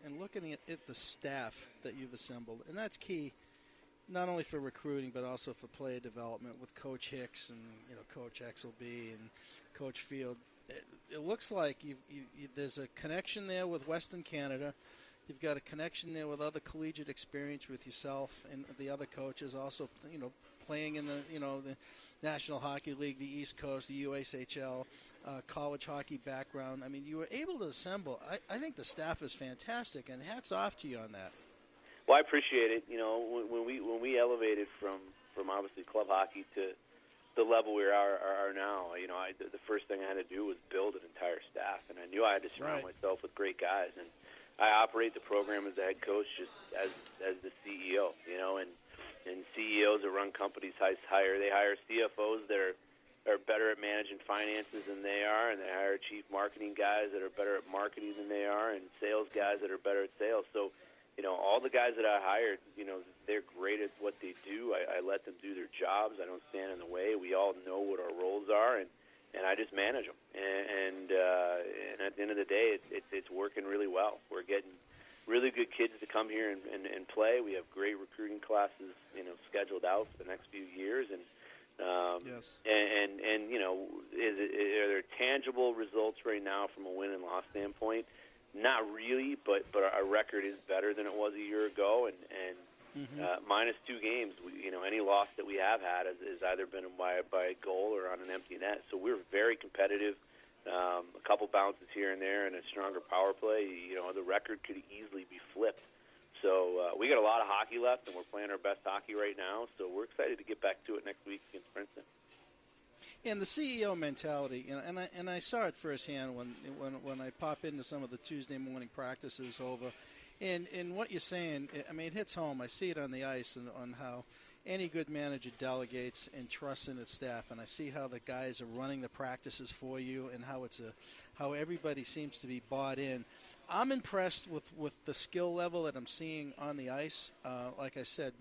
and looking at the staff that you've assembled, and that's key, not only for recruiting but also for player development with Coach Hicks and Coach Exelby and Coach Field. It looks like there's a connection there with Western Canada. You've got a connection there with other collegiate experience with yourself and the other coaches, also playing in the National Hockey League, the East Coast, the USHL, college hockey background. I mean, you were able to assemble. I think the staff is fantastic, and hats off to you on that. Well, I appreciate it. When we elevated from obviously club hockey to the level we are now, the first thing I had to do was build an entire staff, and I knew I had to surround myself with great guys. And I operate the program as the head coach, just as the CEO, and CEOs that run companies hire CFOs that are better at managing finances than they are, and they hire chief marketing guys that are better at marketing than they are, and sales guys that are better at sales. So, all the guys that I hired, they're great at what they do. I let them do their jobs. I don't stand in the way. We all know what our roles are, and I just manage them. And at the end of the day, it's working really well. We're getting really good kids to come here and play. We have great recruiting classes, scheduled out for the next few years. And yes. And are there tangible results right now from a win and loss standpoint? Not really, but our record is better than it was a year ago, and minus 2 games. Any loss that we have had has either been by a goal or on an empty net. So we're very competitive. A couple bounces here and there, and a stronger power play. The record could easily be flipped. So we got a lot of hockey left, and we're playing our best hockey right now. So we're excited to get back to it next week against Princeton. And the CEO mentality, and I saw it firsthand when I pop into some of the Tuesday morning practices over, and what you're saying, I mean, it hits home. I see it on the ice and on how any good manager delegates and trusts in its staff, and I see how the guys are running the practices for you, and how everybody seems to be bought in. I'm impressed with the skill level that I'm seeing on the ice. Like I said,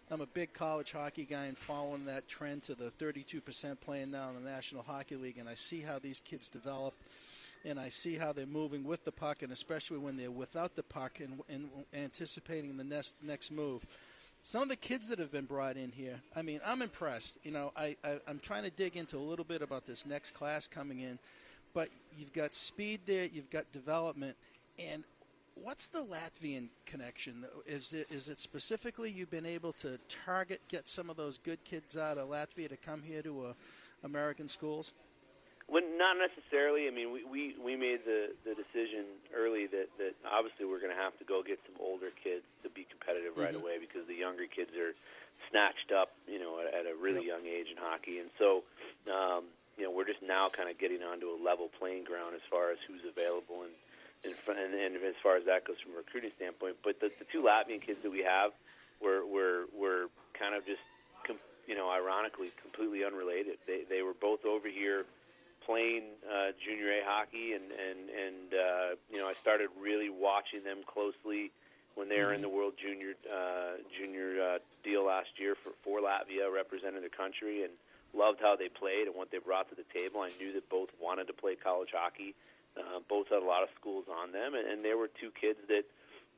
I'm a big college hockey guy and following that trend to the 32% playing now in the National Hockey League, and I see how these kids develop, and I see how they're moving with the puck, and especially when they're without the puck and anticipating the next move. some of the kids that have been brought in here, I mean, I'm impressed. You know, I'm trying to dig into a little bit about this next class coming in, but you've got speed there, you've got development, and what's the Latvian connection? Is it specifically you've been able to get some of those good kids out of Latvia to come here to American schools? Well, not necessarily. I mean, we made the decision early that obviously we're going to have to go get some older kids to be competitive right away, because the younger kids are snatched up, you know, at a really young age in hockey. And so, you know, we're just now kind of getting onto a level playing ground as far as who's available and as far as that goes from a recruiting standpoint. But the two Latvian kids that we have were kind of just, you know, ironically, completely unrelated. They were both over here playing junior A hockey, and you know, I started really watching them closely when they were in the World Junior deal last year for Latvia, representing their country, and loved how they played and what they brought to the table. I knew that both wanted to play college hockey. Both had a lot of schools on them, and there were two kids that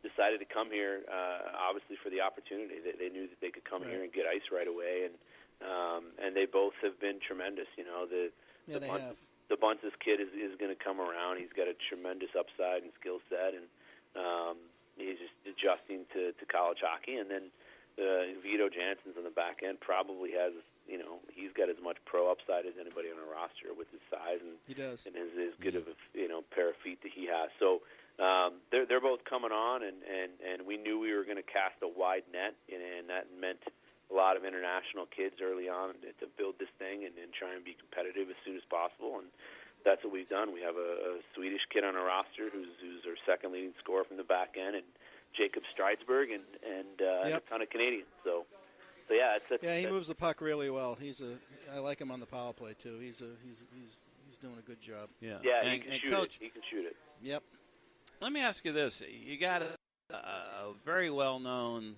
decided to come here, obviously for the opportunity. They knew that they could come here and get ice right away, and they both have been tremendous. You know, the Bunces kid is going to come around. He's got a tremendous upside and skill set, and he's just adjusting to college hockey. And then Vito Jansen's on the back end probably has, you know, he's got as much pro upside as anybody on our roster with his size and he does, and as good of a, you know, pair of feet that he has. So they're both coming on, and we knew we were going to cast a wide net, and that meant a lot of international kids early on to build this thing and try and be competitive as soon as possible, and that's what we've done. We have a Swedish kid on our roster who's our second leading scorer from the back end, and Jacob Streidsberg, and a ton of Canadians. So yeah, he moves the puck really well. I like him on the power play too. He's doing a good job. Yeah, and he can shoot Coach, it. He can shoot it. Yep. Let me ask you this: you got a very well-known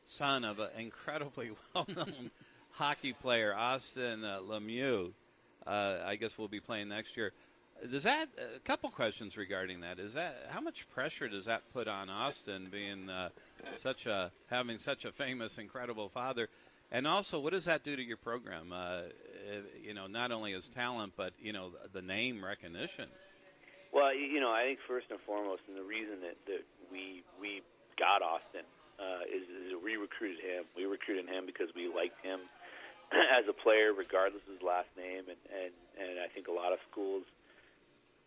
son of an incredibly well-known hockey player, Austin Lemieux. I guess we'll be playing next year. Does that a couple questions regarding that? Is that how much pressure does that put on Austin, being having such a famous, incredible father, and also what does that do to your program? You know, not only his talent, but you know the name recognition. Well, you know, I think first and foremost, and the reason that we got Austin is we recruited him. We recruited him because we liked him as a player, regardless of his last name, and I think a lot of schools,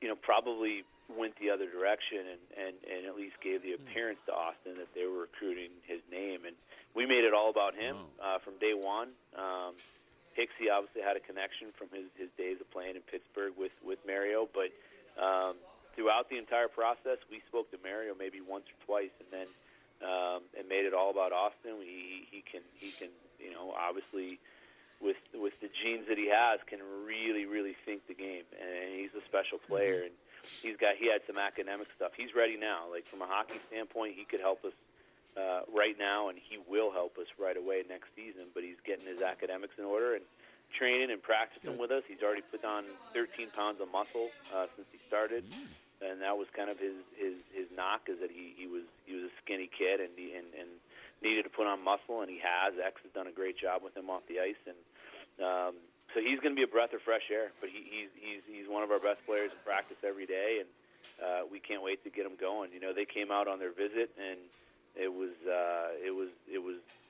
you know, probably went the other direction and at least gave the appearance to Austin that they were recruiting his name, and we made it all about him from day one. Hicksy obviously had a connection from his days of playing in Pittsburgh with Mario, but throughout the entire process, we spoke to Mario maybe once or twice, and then and made it all about Austin. He can you know, obviously with the genes that he has, can really think the game, and he's a special player, and he had some academic stuff. He's ready now. Like from a hockey standpoint, he could help us right now, and he will help us right away next season. But he's getting his academics in order and training and practicing with us. He's already put on 13 pounds of muscle since he started. And that was kind of his knock, is that he was a skinny kid and needed to put on muscle, and he has. X has done a great job with him off the ice, and so he's going to be a breath of fresh air. But he's one of our best players in practice every day, and we can't wait to get him going. You know, they came out on their visit, and it was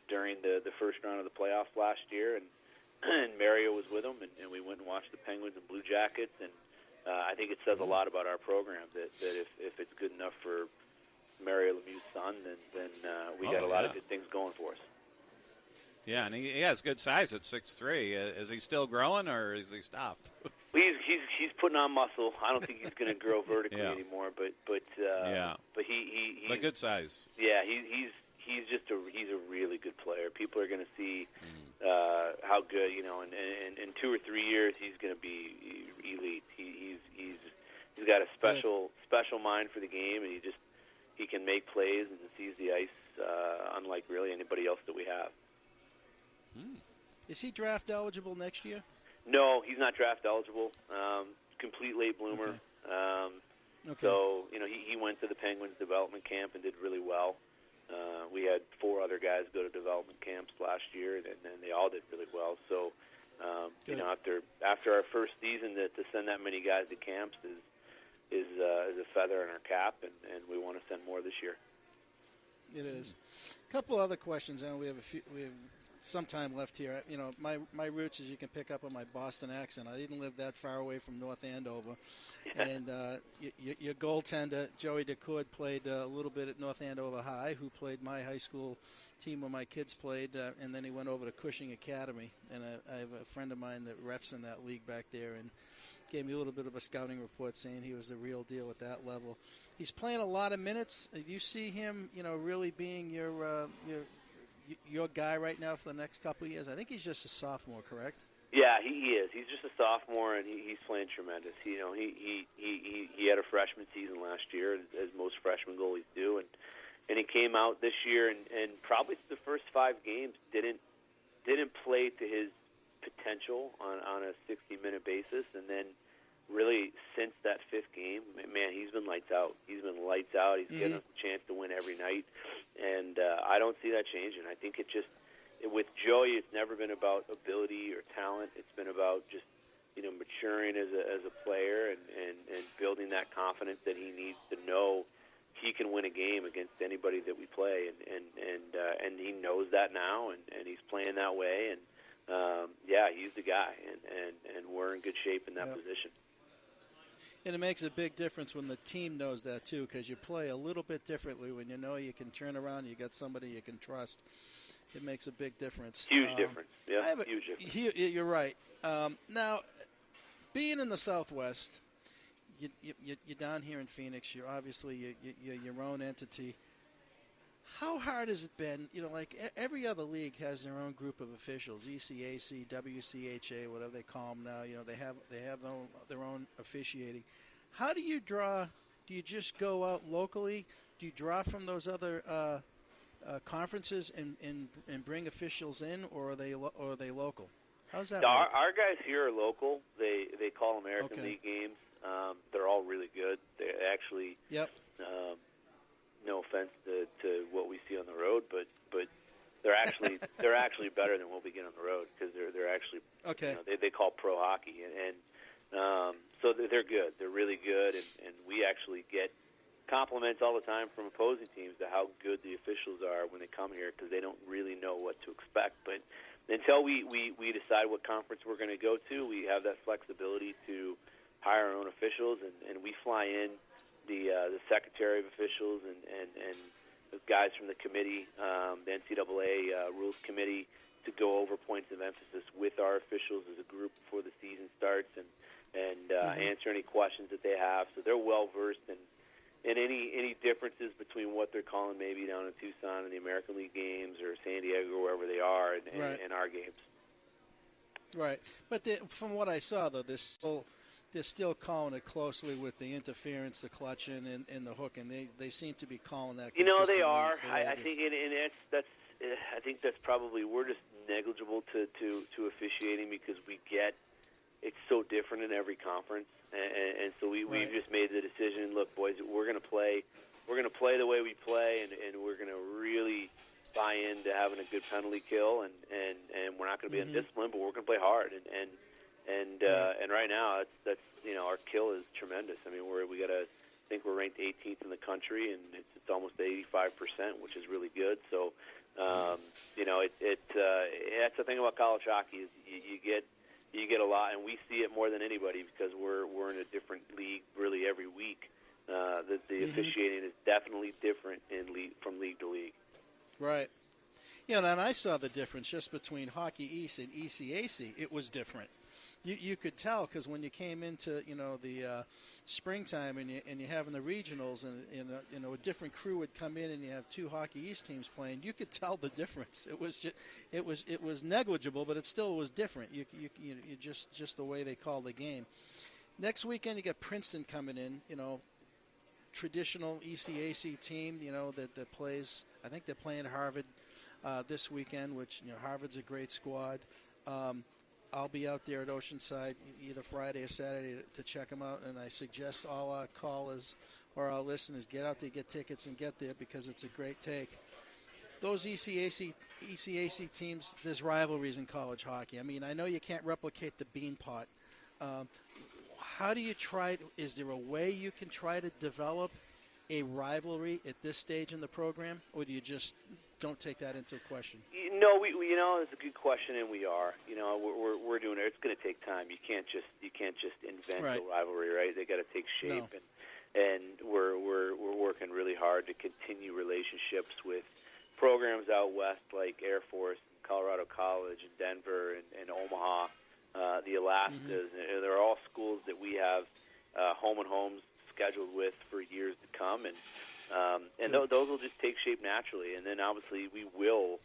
during the first round of the playoffs last year, and Mario was with them, and we went and watched the Penguins and Blue Jackets, and I think it says a lot about our program that if it's good enough for Mario Lemieux's son, then we got a lot of good things going for us. Yeah, and he has good size at 6'3". Is he still growing, or is he stopped? Well, he's putting on muscle. I don't think he's going to grow vertically anymore, but he's but good size. Yeah, he's a really good player. People are going to see how good, you know, and in 2 or 3 years he's going to be elite. He's got a special mind for the game, and he can make plays and sees the ice unlike really anybody else that we have. Is he draft eligible next year? No, he's not draft eligible. Complete late bloomer. Okay. So, you know, he went to the Penguins development camp and did really well. We had 4 other guys go to development camps last year, and they all did really well. So, after our first season, to send that many guys to camps is a feather in our cap, and we want to send more this year. It is. A couple other questions, and we have some time left here. My roots, as you can pick up on my Boston accent, I didn't live that far away from North Andover. And your goaltender, Joey DeCourt, played a little bit at North Andover High, who played my high school team where my kids played, and then he went over to Cushing Academy. And I have a friend of mine that refs in that league back there, and gave me a little bit of a scouting report saying he was the real deal at that level. He's playing a lot of minutes. You see him, really being your guy right now for the next couple of years. I think he's just a sophomore, correct? Yeah, he is. He's just a sophomore, and he's playing tremendous. He had a freshman season last year, as most freshman goalies do, and he came out this year and probably the first 5 games didn't play to his potential on a 60-minute basis, and then really since that 5th game, man, he's been lights out. He's been lights out. He's getting us a chance to win every night, and I don't see that changing. I think with Joey, it's never been about ability or talent. It's been about just maturing as a player and building that confidence that he needs to know he can win a game against anybody that we play, and he knows that now, and he's playing that way, and he's the guy, and we're in good shape in that position. And it makes a big difference when the team knows that, too, because you play a little bit differently when you know you can turn around, you got somebody you can trust. It makes a big difference. Huge difference. Yeah, huge difference. You're right. Now, being in the Southwest, you're down here in Phoenix. You're obviously you're your own entity. How hard has it been? Like every other league has their own group of officials, ECAC, WCHA, whatever they call them now. They have their own officiating. How do you draw? Do you just go out locally? Do you draw from those other conferences and bring officials in, or are they local? How's that? Our guys here are local. They call American League games. They're all really good. They actually. Yep. No offense to what we see on the road, but they're actually better than what we get on the road because they're actually they call pro hockey and so they're good. They're really good, and we actually get compliments all the time from opposing teams to how good the officials are when they come here because they don't really know what to expect. But until we decide what conference we're going to go to, we have that flexibility to hire our own officials, and we fly in the secretary of officials and the guys from the committee, the NCAA rules committee, to go over points of emphasis with our officials as a group before the season starts and answer any questions that they have. So they're well versed in any differences between what they're calling maybe down in Tucson in the American League games or San Diego or wherever they are in our games. Right, but from what I saw though, they're still calling it closely with the interference, the clutching, and the hook, and they seem to be calling that. They are. I think, I think that's probably we're just negligible to officiating because it's so different in every conference, and so we've just made the decision. Look, boys, we're going to play the way we play, and we're going to really buy into having a good penalty kill, and we're not going to be undisciplined, but we're going to play hard, and right now that's our kill is tremendous. I mean I think we're ranked 18th in the country, and it's almost 85%, which is really good. So that's the thing about college hockey is you get a lot, and we see it more than anybody because we're in a different league really every week. The officiating is definitely different from league to league. Right. And I saw the difference just between Hockey East and ECAC. It was different. You could tell because when you came into the springtime and you're having the regionals and a different crew would come in and you have 2 Hockey East teams playing, you could tell the difference. It was negligible, but it still was different. You just the way they called the game. Next weekend you got Princeton coming in. Traditional ECAC team. That plays. I think they're playing Harvard this weekend, which Harvard's a great squad. I'll be out there at Oceanside either Friday or Saturday to check them out, and I suggest all our callers or our listeners get out there, get tickets, and get there because it's a great take. those ECAC teams, there's rivalries in college hockey. I mean, I know you can't replicate the Beanpot. How do you try? Is there a way you can try to develop a rivalry at this stage in the program, or do you just don't take that into question? No, we it's a good question, and we are. We're doing it. It's going to take time. You can't just invent a rivalry, right? They got to take shape, and we're working really hard to continue relationships with programs out west like Air Force, Colorado College, and Denver, and Omaha, the Alaskas. And they're all schools that we have home and homes scheduled with for years to come, and those will just take shape naturally. And then obviously we will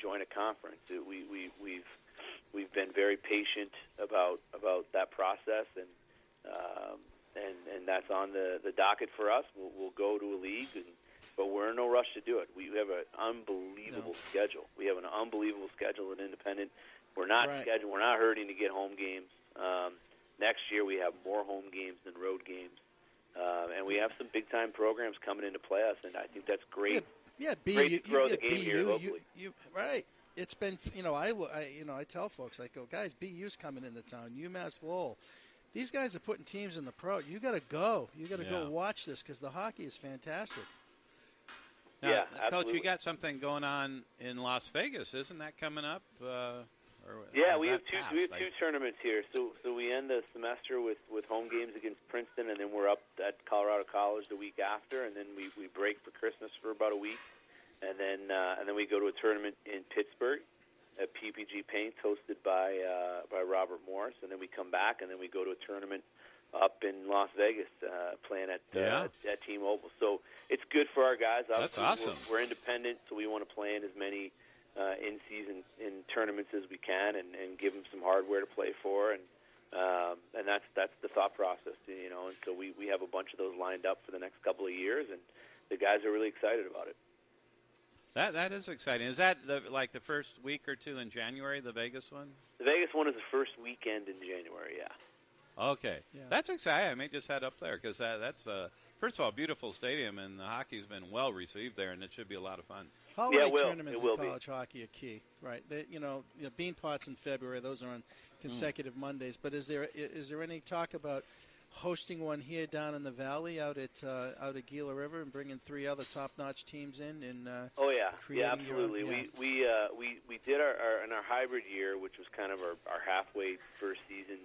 join a conference. We've been very patient about that process, and that's on the docket for us. We'll go to a league, but we're in no rush to do it. We have an unbelievable schedule. We have an unbelievable schedule at Independent. We're not scheduled. We're not hurting to get home games. Next year we have more home games than road games. And we have some big-time programs coming in to play us, and I think that's great. Yeah, great to grow the game here locally. Right. It's been, I tell folks, I go, guys, BU's coming into town, UMass Lowell. These guys are putting teams in the pro. You got to go. You got to go watch this because the hockey is fantastic. Now, absolutely. Coach, you got something going on in Las Vegas. Isn't that coming up? We have two tournaments here. So we end the semester with home games against Princeton, and then we're up at Colorado College the week after, and then we break for Christmas for about a week, and then we go to a tournament in Pittsburgh at PPG Paints, hosted by Robert Morris, and then we come back, and then we go to a tournament up in Las Vegas, playing at T-Mobile. So it's good for our guys. That's awesome. We're independent, so we want to play in as many in-season in tournaments as we can, and give them some hardware to play for, and that's the thought process, And so we have a bunch of those lined up for the next couple of years, and the guys are really excited about it. That is exciting. Is that the first week or two in January, the Vegas one? The Vegas one is the first weekend in January, yeah. Okay. Yeah. That's exciting. I may just head up there because that's, first of all, a beautiful stadium, and the hockey's been well received there, and it should be a lot of fun. Holiday tournaments in college hockey are key, right? Bean Pots in February; those are on consecutive Mondays. But is there any talk about hosting one here down in the valley, out at Gila River, and bringing 3 other top-notch teams in? Absolutely. We did our in our hybrid year, which was kind of our halfway first season.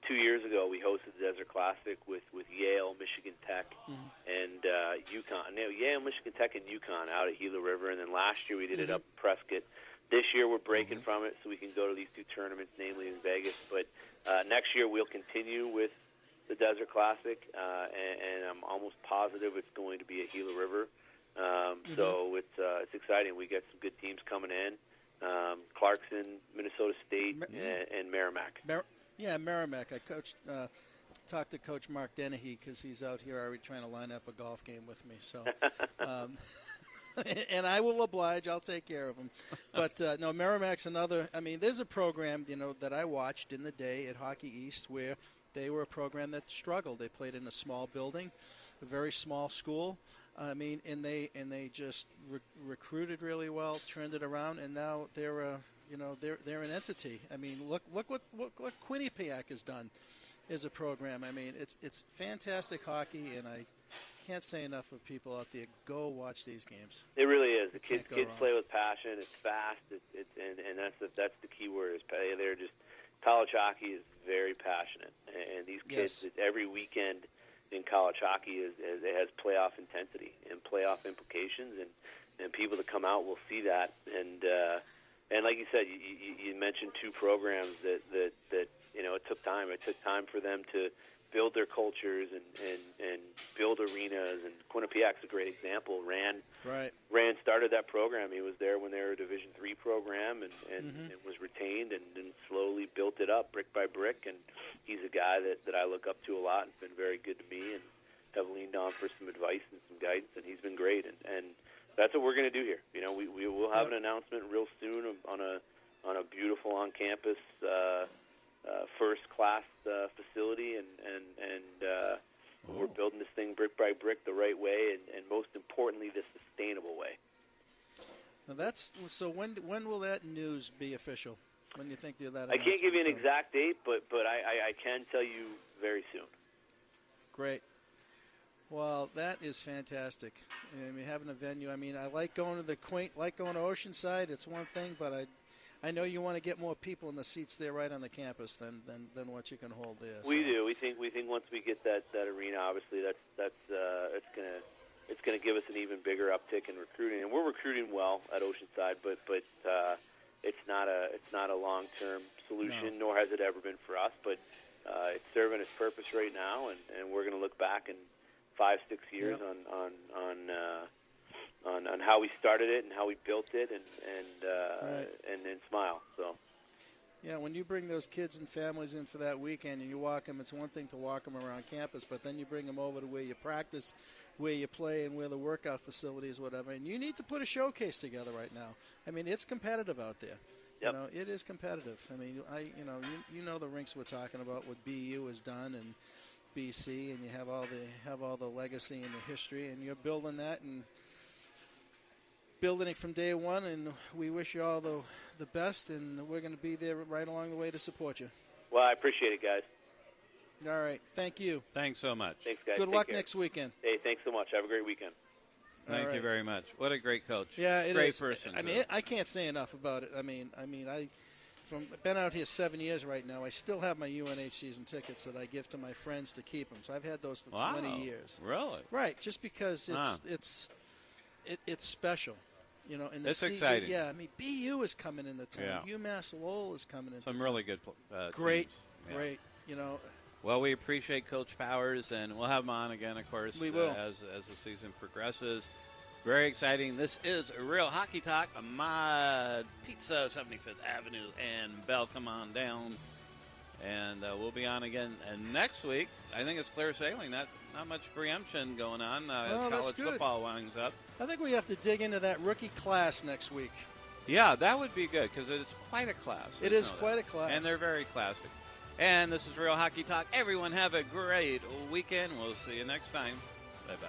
2 years ago, we hosted the Desert Classic with Yale, Michigan Tech, and UConn. Yale, Michigan Tech, and UConn out at Gila River. And then last year we did it up in Prescott. This year we're breaking from it so we can go to these 2 tournaments, namely in Vegas. But next year we'll continue with the Desert Classic, and I'm almost positive it's going to be at Gila River. So it's exciting. We got some good teams coming in: Clarkson, Minnesota State, and Merrimack. Merrimack. I talked to Coach Mark Dennehy because he's out here already trying to line up a golf game with me. So, and I will oblige. I'll take care of him. But no, Merrimack's another. I mean, there's a program that I watched in the day at Hockey East where they were a program that struggled. They played in a small building, a very small school. I mean, and they just recruited really well, turned it around, and now they're they're an entity. I mean, look what Quinnipiac has done as a program. I mean, it's fantastic hockey, and I can't say enough of people out there. Go watch these games. It really is. The kids play with passion. It's fast. And that's the key word. They're just college hockey is very passionate, and these kids every weekend in college hockey it has playoff intensity and playoff implications, and people that come out will see that. And like you said, you mentioned 2 programs that it took time. It took time for them to build their cultures and build arenas. And Quinnipiac's a great example. Rand started that program. He was there when they were a Division III program and was retained and slowly built it up brick by brick. And he's a guy that I look up to a lot and has been very good to me and have leaned on for some advice and some guidance. And he's been great. And that's what we're going to do here. We will have an announcement real soon on a beautiful on-campus first-class facility, and we're building this thing brick by brick the right way, and most importantly, the sustainable way. Now that's so. When will that news be official? When you think that? I can't give you an exact date, but I can tell you very soon. Great. Well, that is fantastic. I mean, having a venue. I mean, I like going to like going to Oceanside. It's one thing, but I know you want to get more people in the seats there, right on the campus, than what you can hold there. So. We do. We think once we get that arena, obviously it's gonna give us an even bigger uptick in recruiting, and we're recruiting well at Oceanside, but it's not a long-term solution, nor has it ever been for us. But it's serving its purpose right now, and we're going to look back in 5-6 years on how we started it and how we built it, and smile. So. Yeah, when you bring those kids and families in for that weekend and you walk them, it's one thing to walk them around campus, but then you bring them over to where you practice, where you play, and where the workout facilities, whatever. And you need to put a showcase together right now. I mean, it's competitive out there. Yep. You know, it is competitive. I mean, you know the rinks we're talking about, what BU has done, and BC, and you have all the legacy and the history, and you're building that and building it from day one. And we wish you all the best, and we're going to be there right along the way to support you. Well, I appreciate it, guys. All right. Thank you. Thanks so much. Thanks, guys. Good Take luck care. Next weekend. Hey, thanks so much. Have a great weekend. Thank you very much. What a great coach. Yeah, it great is. person. I mean, I can't say enough about it. I've been out here 7 years right now. I still have my UNH season tickets that I give to my friends to keep them. So I've had those for 20 years. Really? Right, just because it's special. You know, and it's exciting. Yeah, I mean, BU is coming into town. Yeah. UMass Lowell is coming into town. Some really good great, teams. Yeah. Great. You know. Well, we appreciate Coach Powers, and we'll have him on again, of course, we will. As the season progresses. Very exciting. This is Real Hockey Talk, MOD Pizza, 75th Avenue and Bell. Come on down, and we'll be on again next week. I think it's clear sailing. Not much preemption going on as college football winds up. I think we have to dig into that rookie class next week. Yeah, that would be good because it's quite a class. It is quite a class. And they're very classic. And this is Real Hockey Talk. Everyone have a great weekend. We'll see you next time. Bye-bye.